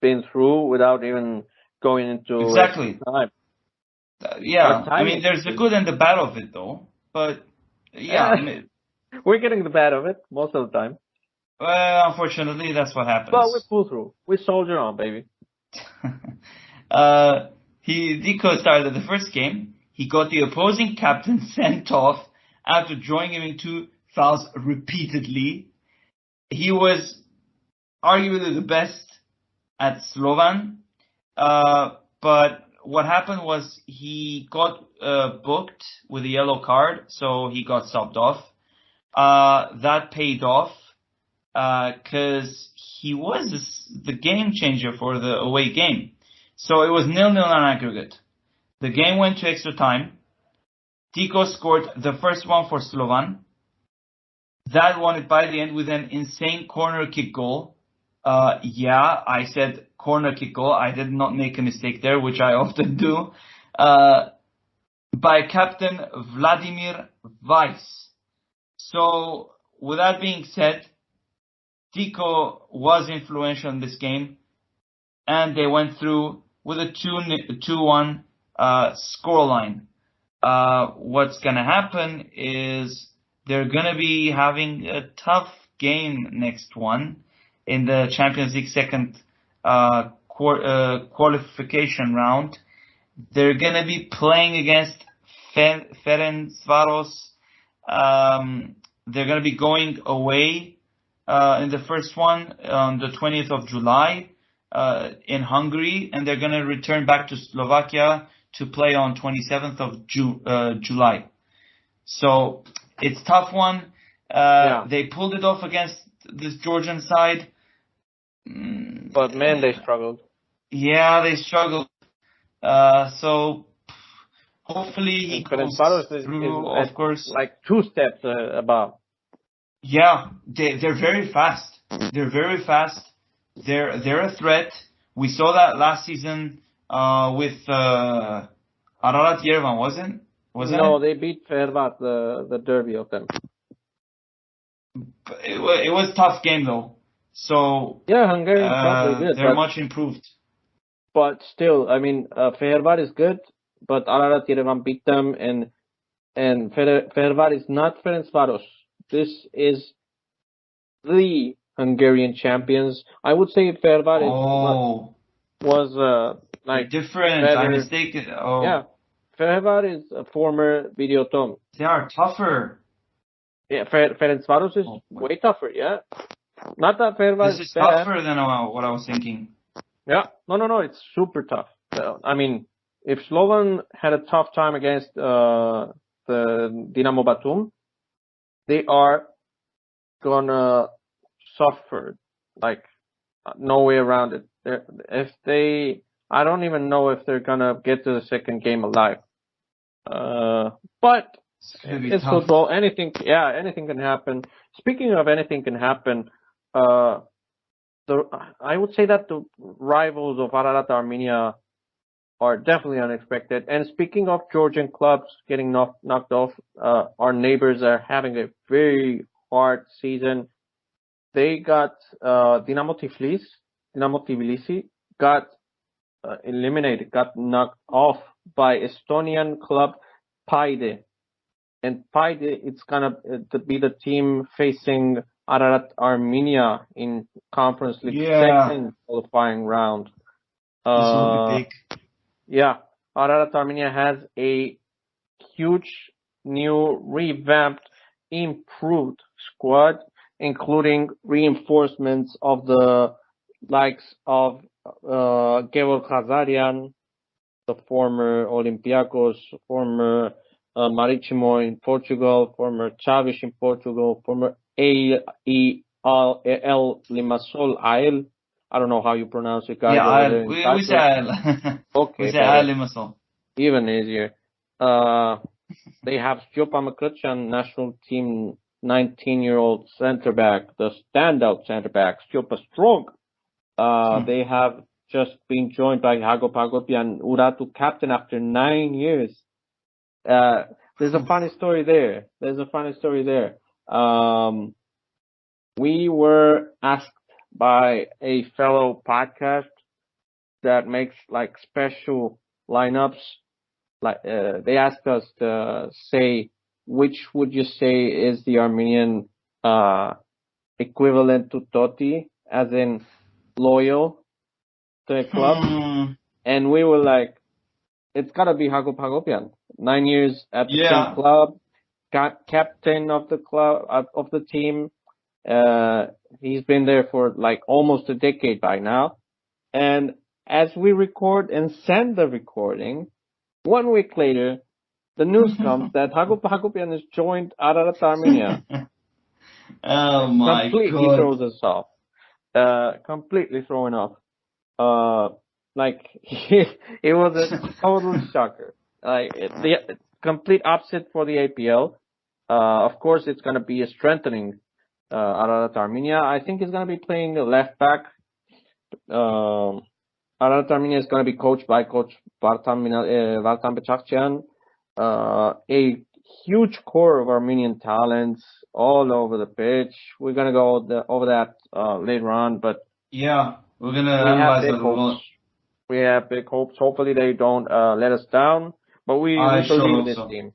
[SPEAKER 3] been through without even going into
[SPEAKER 2] exactly
[SPEAKER 3] time.
[SPEAKER 2] I mean, there's the good and the bad of it, though. But I mean,
[SPEAKER 3] we're getting the bad of it most of the time.
[SPEAKER 2] Well, unfortunately, that's what happens.
[SPEAKER 3] But we pull through. We soldier on, baby.
[SPEAKER 2] Diko started the first game. He got the opposing captain sent off after drawing him into fouls repeatedly. He was arguably the best at Slovan. But what happened was he got booked with a yellow card, so he got subbed off. That paid off because he was the game changer for the away game. So it was 0-0 on aggregate. The game went to extra time. Tico scored the first one for Slovan. That won it by the end with an insane corner kick goal. I said corner kick goal. I did not make a mistake there, which I often do. By captain Vladimir Weiss. So, with that being said, Tico was influential in this game, and they went through with a 2-1 scoreline. What's going to happen is they're going to be having a tough game next one in the Champions League second qualification round. They're going to be playing against Ferencvaros. They're going to be going away in the first one on the 20th of July in Hungary, and they're going to return back to Slovakia to play on 27th of July. So it's a tough one. They pulled it off against this Georgian side.
[SPEAKER 3] But man, they struggled.
[SPEAKER 2] Yeah, they struggled. So hopefully he goes through, of course.
[SPEAKER 3] Like 2 steps above.
[SPEAKER 2] Yeah, they're very fast. They're very fast. They're a threat. We saw that last season with Ararat Yerevan, wasn't
[SPEAKER 3] No, they beat Fenerbahce, the derby of them.
[SPEAKER 2] It was a tough game though. So
[SPEAKER 3] yeah, Hungarian probably good.
[SPEAKER 2] They're much improved.
[SPEAKER 3] But still, I mean, Fenerbahce is good, but Ararat Yerevan beat them, and Fenerbahce is not Ferencvaros. this is the Hungarian champions. I would say Ferencváros was like
[SPEAKER 2] different.
[SPEAKER 3] better.
[SPEAKER 2] I mistaken. Oh.
[SPEAKER 3] Yeah, Ferencváros is a former Videoton.
[SPEAKER 2] They are tougher.
[SPEAKER 3] Yeah, Ferencváros is way tougher. Yeah, not that Ferencváros
[SPEAKER 2] is tougher than what I was thinking.
[SPEAKER 3] Yeah, no, it's super tough. I mean, if Slovan had a tough time against the Dinamo Batum, they are gonna suffer. Like, no way around it. I don't even know if they're gonna get to the second game alive. But it's football. Anything can happen. Speaking of anything can happen, I would say that the rivals of Ararat Armenia are definitely unexpected. And speaking of Georgian clubs getting knocked off, our neighbors are having a very hard season. They got Dinamo Tbilisi got eliminated, got knocked off by Estonian club Paide. And Paide, it's gonna be the team facing Ararat Armenia in Conference League second qualifying round.
[SPEAKER 2] This will be big.
[SPEAKER 3] Yeah, Ararat Armenia has a huge, new, revamped, improved squad, including reinforcements of the likes of Georg Khazarian, the former Olympiacos, former Marítimo in Portugal, former Chaves in Portugal, former El Limassol AEL. I don't know how you pronounce it, guys.
[SPEAKER 2] Yeah, we say AEL.
[SPEAKER 3] Okay,
[SPEAKER 2] we say AEL Limassol.
[SPEAKER 3] Even easier. They have Stjopa Mkrtčan, national team 19-year-old center back, the standout center back, Stjopa Strong. They have just been joined by Hagop Hagopian, Uratu captain after 9 years. There's a funny story there. We were asked by a fellow podcast that makes like special lineups. They asked us to say which would you say is the Armenian equivalent to Totti, as in loyal to a club, and we were like, it's gotta be Hagop Hagopian. 9 years at the same club, captain of the club of the team. He's been there for like almost a decade by now. And as we record and send the recording, 1 week later, the news comes that Hagop Hagopian has joined Ararat Armenia.
[SPEAKER 2] Oh my
[SPEAKER 3] Completely
[SPEAKER 2] God.
[SPEAKER 3] throws us off. Completely throwing off. It was a total shocker. The complete opposite for the APL. Of course, it's going to be a strengthening Ararat Armenia. I think he's going to be playing left back. Ararat Armenia is going to be coached by Coach Vartan Bechakchian. A huge core of Armenian talents all over the pitch. We're going to go over that later on, but
[SPEAKER 2] yeah, we're going to analyze it.
[SPEAKER 3] We have big hopes. Hopefully they don't let us down, but we believe in this team.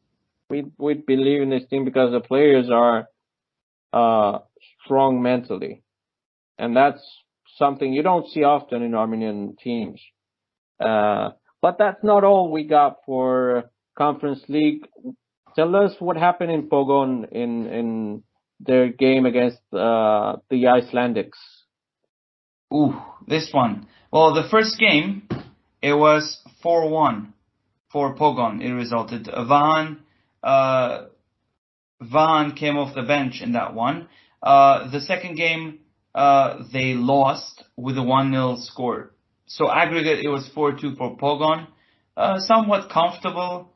[SPEAKER 3] We believe in this team because the players are strong mentally, and that's something you don't see often in Armenian teams. But that's not all we got for Conference League. Tell us what happened in Pogon in their game against the Icelandics.
[SPEAKER 2] Ooh, this one. Well, the first game, it was 4-1 for Pogon. It resulted. Vahan came off the bench in that one. The second game, they lost with a 1-0 score. So aggregate, it was 4-2 for Pogon. Somewhat comfortable.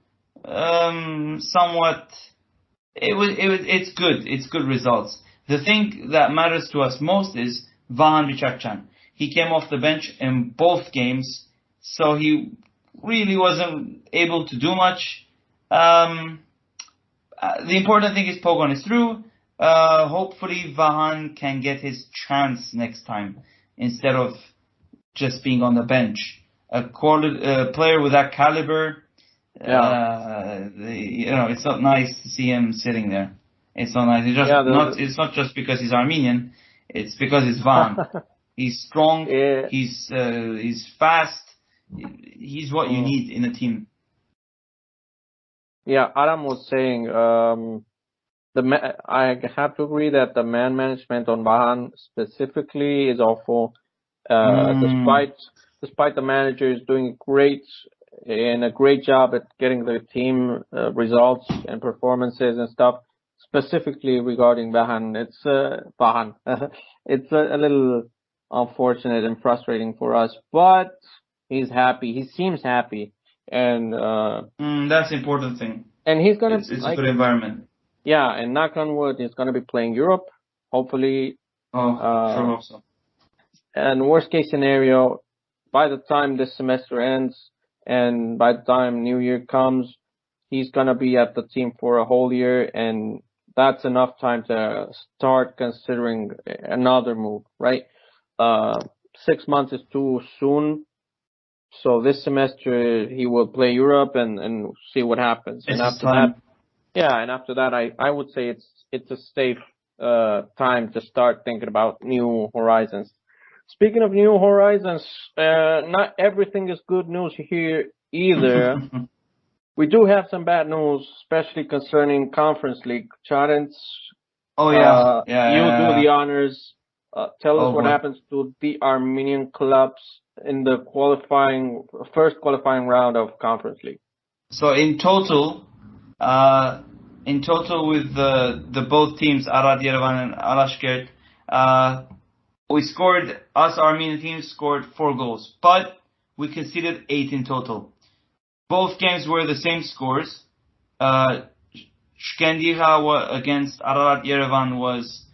[SPEAKER 2] It's good. It's good results. The thing that matters to us most is Vahan Bechakchian. He came off the bench in both games, so he really wasn't able to do much. The important thing is Pogon is through. Hopefully Vahan can get his chance next time instead of just being on the bench. A player with that caliber, it's not nice to see him sitting there. It's not nice. It's just
[SPEAKER 1] Yeah,
[SPEAKER 2] it's not just because he's Armenian. It's because he's Van. He's strong.
[SPEAKER 1] yeah.
[SPEAKER 2] He's fast. He's what you need in a team.
[SPEAKER 3] Yeah, Adam was saying, I have to agree that the man management on Vahan specifically is awful. Despite the manager is doing a great job at getting the team results and performances and stuff. Specifically regarding Vahan, it's a little unfortunate and frustrating for us, but he's happy. He seems happy, and
[SPEAKER 2] that's the important thing.
[SPEAKER 3] and he's gonna
[SPEAKER 2] it's a good environment.
[SPEAKER 3] Yeah, and knock on wood, he's gonna be playing Europe, hopefully.
[SPEAKER 2] Sure hope so.
[SPEAKER 3] And worst case scenario, by the time this semester ends and by the time New Year comes, he's gonna be at the team for a whole year, and that's enough time to start considering another move, right? 6 months is too soon. So this semester he will play Europe and see what happens.
[SPEAKER 2] It's
[SPEAKER 3] and after
[SPEAKER 2] time.
[SPEAKER 3] and after that, I would say it's a safe time to start thinking about new horizons. Speaking of new horizons, not everything is good news here either. We do have some bad news, especially concerning Conference League. Charents, you do the honors. Tell us what happens to the Armenian clubs in the first qualifying round of Conference League.
[SPEAKER 2] So in total with the both teams, Arad Yerevan and Alashkert, us Armenian teams scored 4 goals, but we conceded 8 in total. Both games were the same scores. Shkendiha against Ararat Yerevan was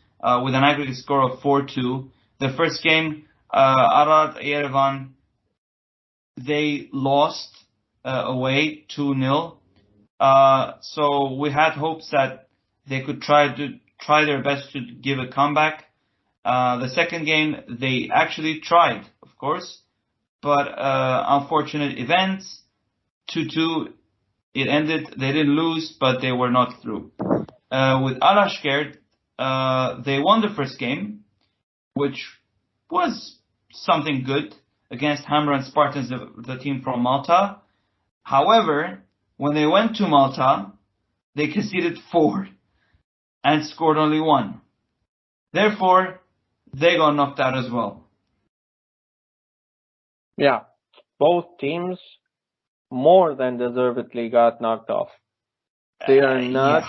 [SPEAKER 2] with an aggregate score of 4-2. The first game, Ararat Yerevan, they lost away 2-0. So we had hopes that they could try their best to give a comeback. The second game, they actually tried, of course, but unfortunate events. 2-2, it ended. They didn't lose, but they were not through. With Alashkert, they won the first game, which was something good against Hammer and Spartans, the team from Malta. However, when they went to Malta, they conceded 4 and scored only 1. Therefore, they got knocked out as well.
[SPEAKER 3] Yeah, both teams more than deservedly got knocked off. They are not.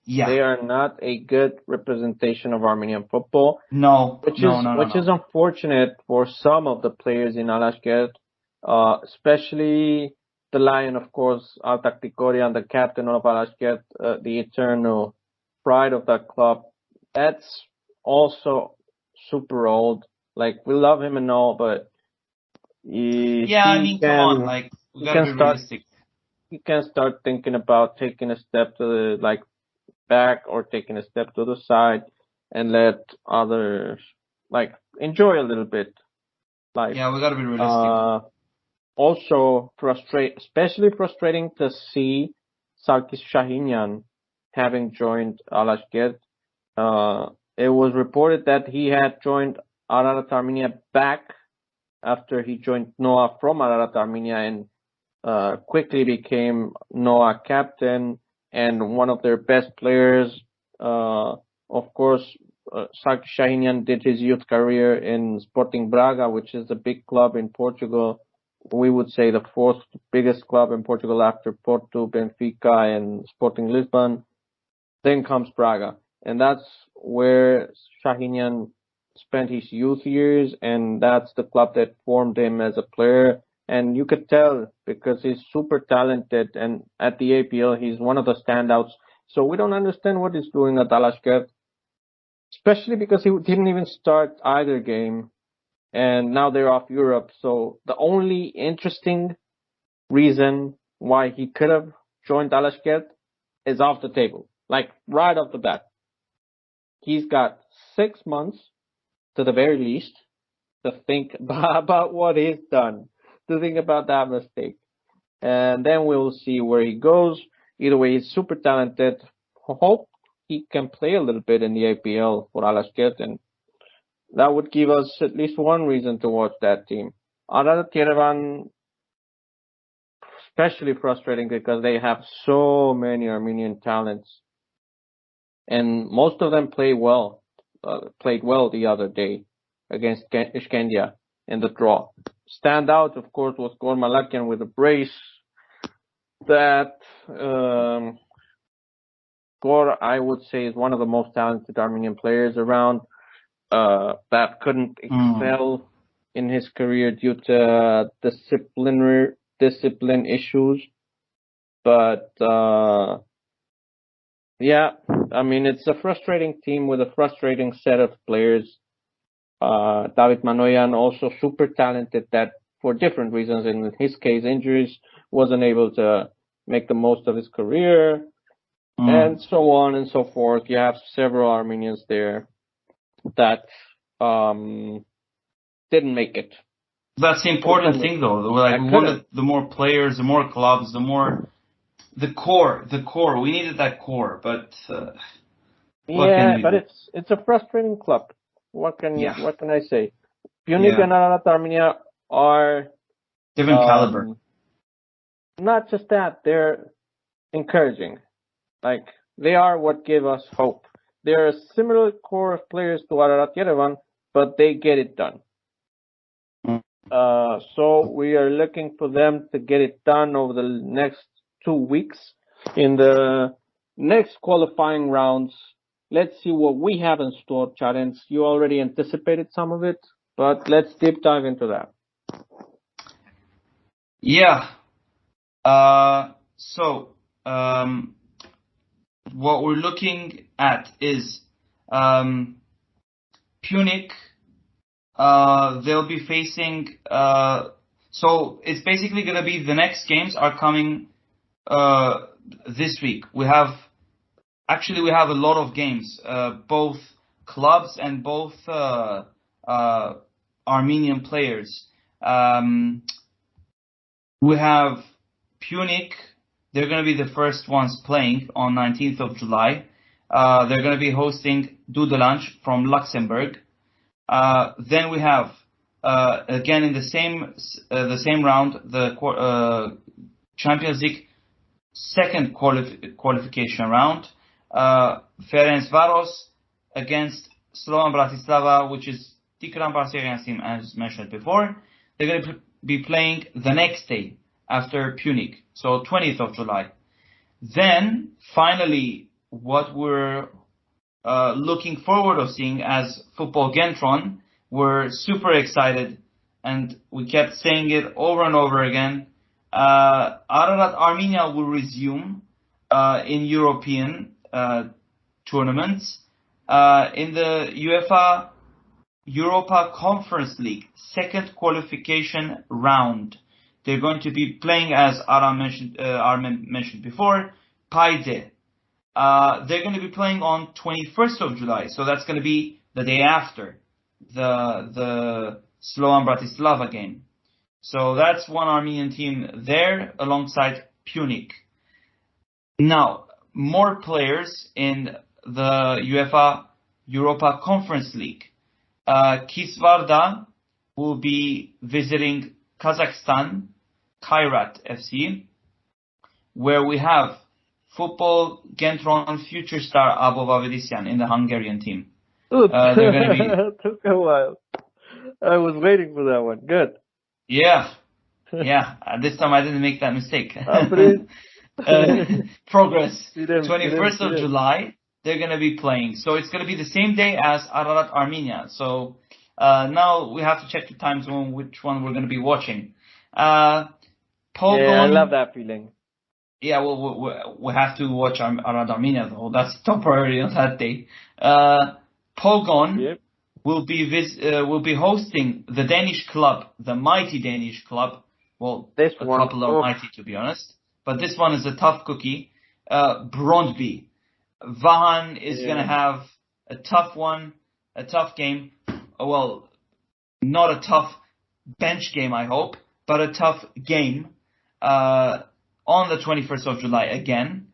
[SPEAKER 3] They are not a good representation of Armenian football. Which is unfortunate for some of the players in Alashkert, especially the Lion, of course, Altak Tikorian, the captain of Alashkert, the eternal pride of that club. That's also super old. Like, we love him and all, but
[SPEAKER 2] come on, like, we gotta be realistic.
[SPEAKER 3] You can start thinking about taking a step to the back or taking a step to the side and let others enjoy a little bit.
[SPEAKER 2] We gotta be realistic.
[SPEAKER 3] Also especially frustrating to see Sarkis Shahinian having joined Alashkert. It was reported that he had joined Ararat Armenia back after he joined Noah from Ararat Armenia and quickly became Noah captain and one of their best players. Of course, Sarkis Shahinian did his youth career in Sporting Braga, which is a big club in Portugal. We would say the 4th biggest club in Portugal after Porto, Benfica, and Sporting Lisbon. Then comes Braga. And that's where Shahinian spent his youth years, and that's the club that formed him as a player. And you could tell because he's super talented, and at the APL, he's one of the standouts. So we don't understand what he's doing at Alashkert, especially because he didn't even start either game, and now they're off Europe. So the only interesting reason why he could have joined Alashkert is off the table, right off the bat. He's got 6 months, to the very least, to think about what he's done, to think about that mistake. And then we'll see where he goes. Either way, he's super talented. Hope he can play a little bit in the APL for Alasket, and that would give us at least one reason to watch that team. Ararat Yerevan, especially frustrating because they have so many Armenian talents, and most of them played well the other day against Ishkendia in the draw. Standout, of course, was Gor Malakian with a brace. That Gor, I would say, is one of the most talented Armenian players around. That couldn't excel in his career due to discipline issues. But yeah, I mean, it's a frustrating team with a frustrating set of players. David Manoyan, also super talented, that for different reasons, in his case, injuries, wasn't able to make the most of his career, and so on and so forth. You have several Armenians there that didn't make it.
[SPEAKER 2] That's the important thing, though. Like, we wanted the more players, the more clubs, the core. We needed that core, but
[SPEAKER 3] but it's a frustrating club. What can I say? Pyunik and Ararat Armenia are
[SPEAKER 2] different caliber.
[SPEAKER 3] Not just that, they're encouraging. Like, they are what give us hope. They're a similar core of players to Ararat Yerevan, but they get it done. So we are looking for them to get it done over the next 2 weeks. In the next qualifying rounds, let's see what we have in store, Charens. You already anticipated some of it, but let's deep dive into that.
[SPEAKER 2] Yeah. So what we're looking at is Pyunik. They'll be facing. So it's basically going to be the next games are coming this week. We have a lot of games, both clubs and both Armenian players. We have Pyunik. They're going to be the first ones playing on 19th of July. They're going to be hosting Dudelange from Luxembourg. Then we have again in the same round, the Champions League second qualification round. Ferencvaros against Slovan Bratislava, which is Tikran Barseghian's team, as mentioned before. They're going to be playing the next day after Pyunik, so 20th of July. Then, finally, what we're looking forward to seeing as Football Kentron, we're super excited, and we kept saying it over and over again. Ararat Armenia will resume in European tournaments. In the UEFA Europa Conference League second qualification round, they're going to be playing, as Armen mentioned before, Paide. They're going to be playing on 21st of July, so that's going to be the day after the Slovan Bratislava game. So that's one Armenian team there alongside Pyunik. Now, more players in the UEFA Europa Conference League. Kisvarda will be visiting Kazakhstan, Kairat FC, where we have Football Kentron future star Abo Vavedisyan in the Hungarian team. They're going to be.
[SPEAKER 3] Took a while. I was waiting for that one. Good.
[SPEAKER 2] Yeah. This time I didn't make that mistake. Progress. 21st of July, they're going to be playing. So it's going to be the same day as Ararat Armenia. So now we have to check the times on which one we're going to be watching. Pogon,
[SPEAKER 3] I love that feeling.
[SPEAKER 2] Yeah, we have to watch Ararat Armenia, though. That's top priority on that day. Pogon will be hosting the Danish club, the mighty Danish club. Well, couple are mighty, to be honest. But this one is a tough cookie. Brondby. Vahan is going to have a tough one, a tough game. Well, not a tough bench game, I hope, but a tough game on the 21st of July again.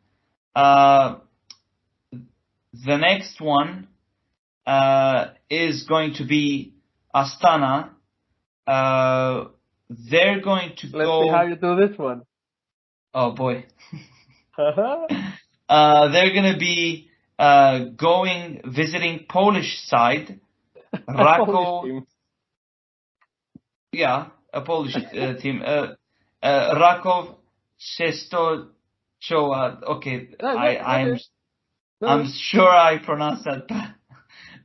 [SPEAKER 2] the next one is going to be Astana. They're going to
[SPEAKER 3] Let's
[SPEAKER 2] go.
[SPEAKER 3] see how you do this one.
[SPEAKER 2] Oh boy. They're going to be visiting Polish side. Rakow.
[SPEAKER 3] Polish team.
[SPEAKER 2] Yeah, a Polish team. Rakow Czestochowa. Okay, I'm sure I pronounced that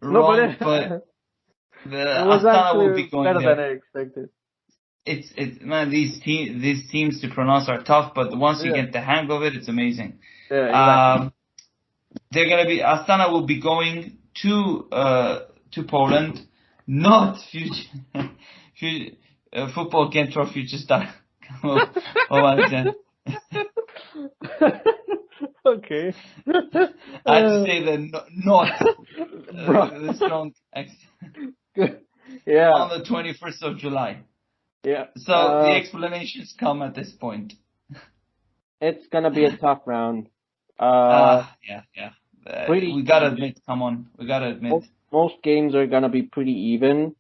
[SPEAKER 2] wrong, but
[SPEAKER 3] it was
[SPEAKER 2] Astana will be going
[SPEAKER 3] better
[SPEAKER 2] there.
[SPEAKER 3] than I expected.
[SPEAKER 2] Man, these teams to pronounce are tough, but once you get the hang of it, it's amazing.
[SPEAKER 3] Yeah, exactly.
[SPEAKER 2] Astana will be going to Poland, not Football Kentron Future Star.
[SPEAKER 3] Okay.
[SPEAKER 2] I had to say the the strong accent.
[SPEAKER 3] Yeah.
[SPEAKER 2] On the 21st of July.
[SPEAKER 3] Yeah.
[SPEAKER 2] So the explanations come at this point.
[SPEAKER 3] It's gonna be a tough round.
[SPEAKER 2] Yeah. We gotta admit. Come on, we gotta admit.
[SPEAKER 3] Most games are gonna be pretty even,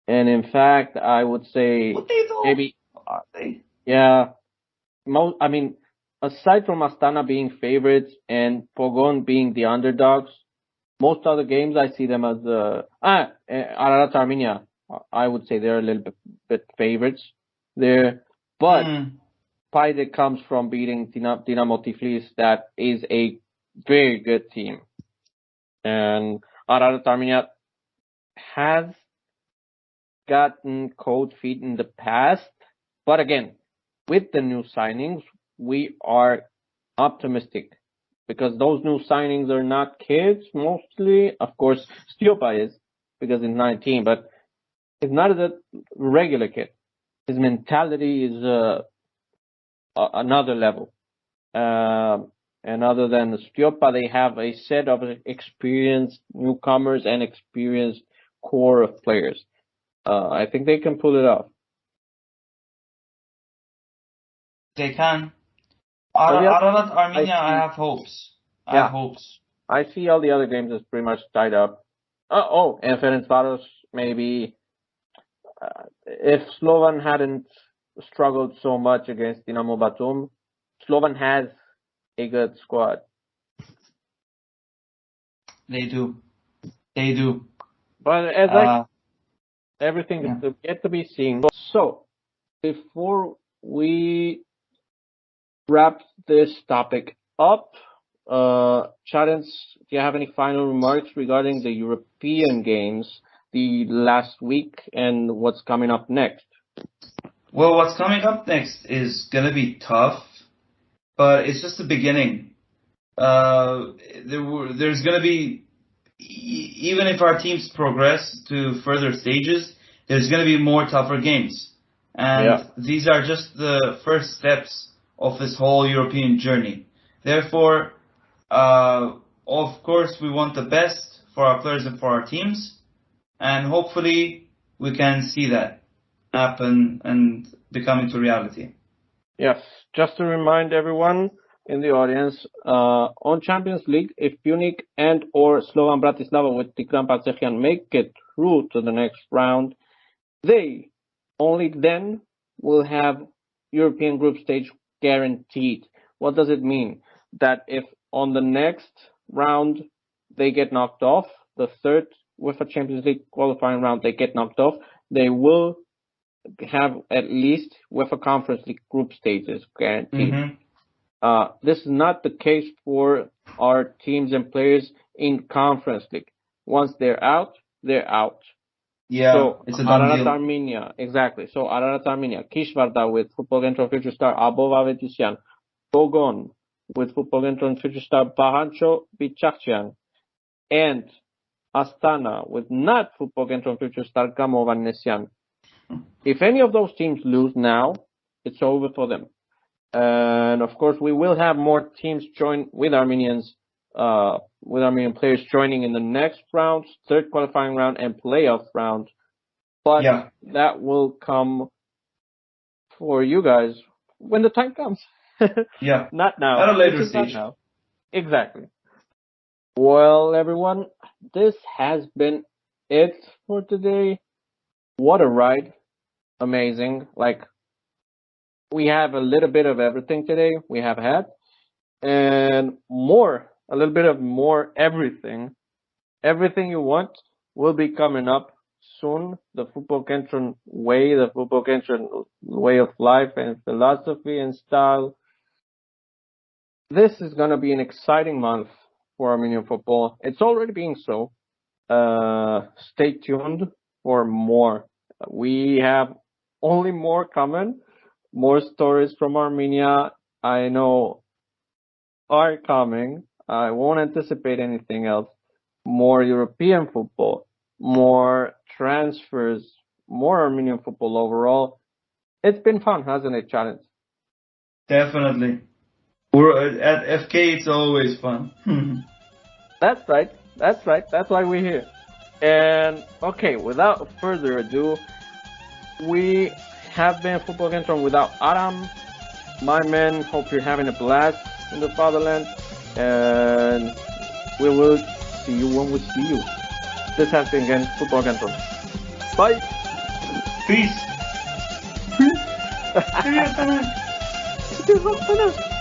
[SPEAKER 3] and in fact, I would say maybe.
[SPEAKER 2] Are they?
[SPEAKER 3] Yeah. I mean, aside from Astana being favorites and Pogon being the underdogs, most other games I see them as Ararat Armenia. I would say they're a little bit favorites there, but Pyunik comes from beating Dinamo Tiflis. That is a very good team, and Ararat Armenia has gotten cold feet in the past, but again, with the new signings, we are optimistic because those new signings are not kids mostly. Of course, Stiopa is because he's 19, but he's not a regular kid. His mentality is another level. And other than Stiopa, they have a set of experienced newcomers and experienced core of players. I think they can pull it off.
[SPEAKER 2] They can. Ararat Armenia, I have hopes. I
[SPEAKER 3] see all the other games as pretty much tied up. And Ferencvaros maybe. If Slovan hadn't struggled so much against Dinamo Batum, Slovan has a good squad.
[SPEAKER 2] They do.
[SPEAKER 3] But everything is yet to be seen. So, before we wrap this topic up, Charens, do you have any final remarks regarding the European games the last week and what's coming up next?
[SPEAKER 2] Well, what's coming up next is going to be tough, but it's just the beginning. There's going to be, even if our teams progress to further stages, there's going to be more tougher games. And these are just the first steps of this whole European journey. Therefore, of course, we want the best for our players and for our teams. And hopefully we can see that happen and become into reality.
[SPEAKER 3] Yes, just to remind everyone in the audience, on Champions League, if Pyunik and or Slovan Bratislava with Tigran Parsechian make it through to the next round, they only then will have European group stage guaranteed. What does it mean? That if on the next round they get knocked off, the third UEFA Champions League qualifying round they get knocked off, they will have at least UEFA Conference League group stages guaranteed. This is not the case for our teams and players in Conference League. Once they're out, they're out.
[SPEAKER 2] Yeah,
[SPEAKER 3] so
[SPEAKER 2] it's a done
[SPEAKER 3] Ararat
[SPEAKER 2] deal.
[SPEAKER 3] Armenia, exactly. So Ararat Armenia, Kishvarda with Football Kentron Future Star Abov Avetisyan, Pogon with Football Kentron Future Star Bahancho Bichakchian, and Astana with not Football Kentron Future Star Gamo Vannesyan. If any of those teams lose now, it's over for them. And of course, we will have more teams join with Armenian players joining in the next round, third qualifying round, and playoff round. But that will come for you guys when the time comes. Not now.
[SPEAKER 2] At a later stage.
[SPEAKER 3] Exactly. Well, everyone, this has been it for today. What a ride. Amazing. Like, we have a little bit of everything today. We have had, and more, a little bit of more everything. Everything you want will be coming up soon. The Football Kentron way, the Football Kentron way of life and philosophy and style. This is going to be an exciting month for Armenian football. It's already being so. Stay tuned for more. We have only more coming, more stories from Armenia. I know are coming. I won't anticipate anything else. More European football, more transfers, more Armenian football overall. It's been fun, hasn't it, Challenge?
[SPEAKER 2] Definitely. We're at FK. It's always fun.
[SPEAKER 3] That's right. That's right. That's why we're here. And okay, without further ado, we have been Football Kentron without Aram. My man, hope you're having a blast in the fatherland. And we will see you when we see you. This has been again Football Kentron. Bye.
[SPEAKER 2] Peace.
[SPEAKER 3] Peace.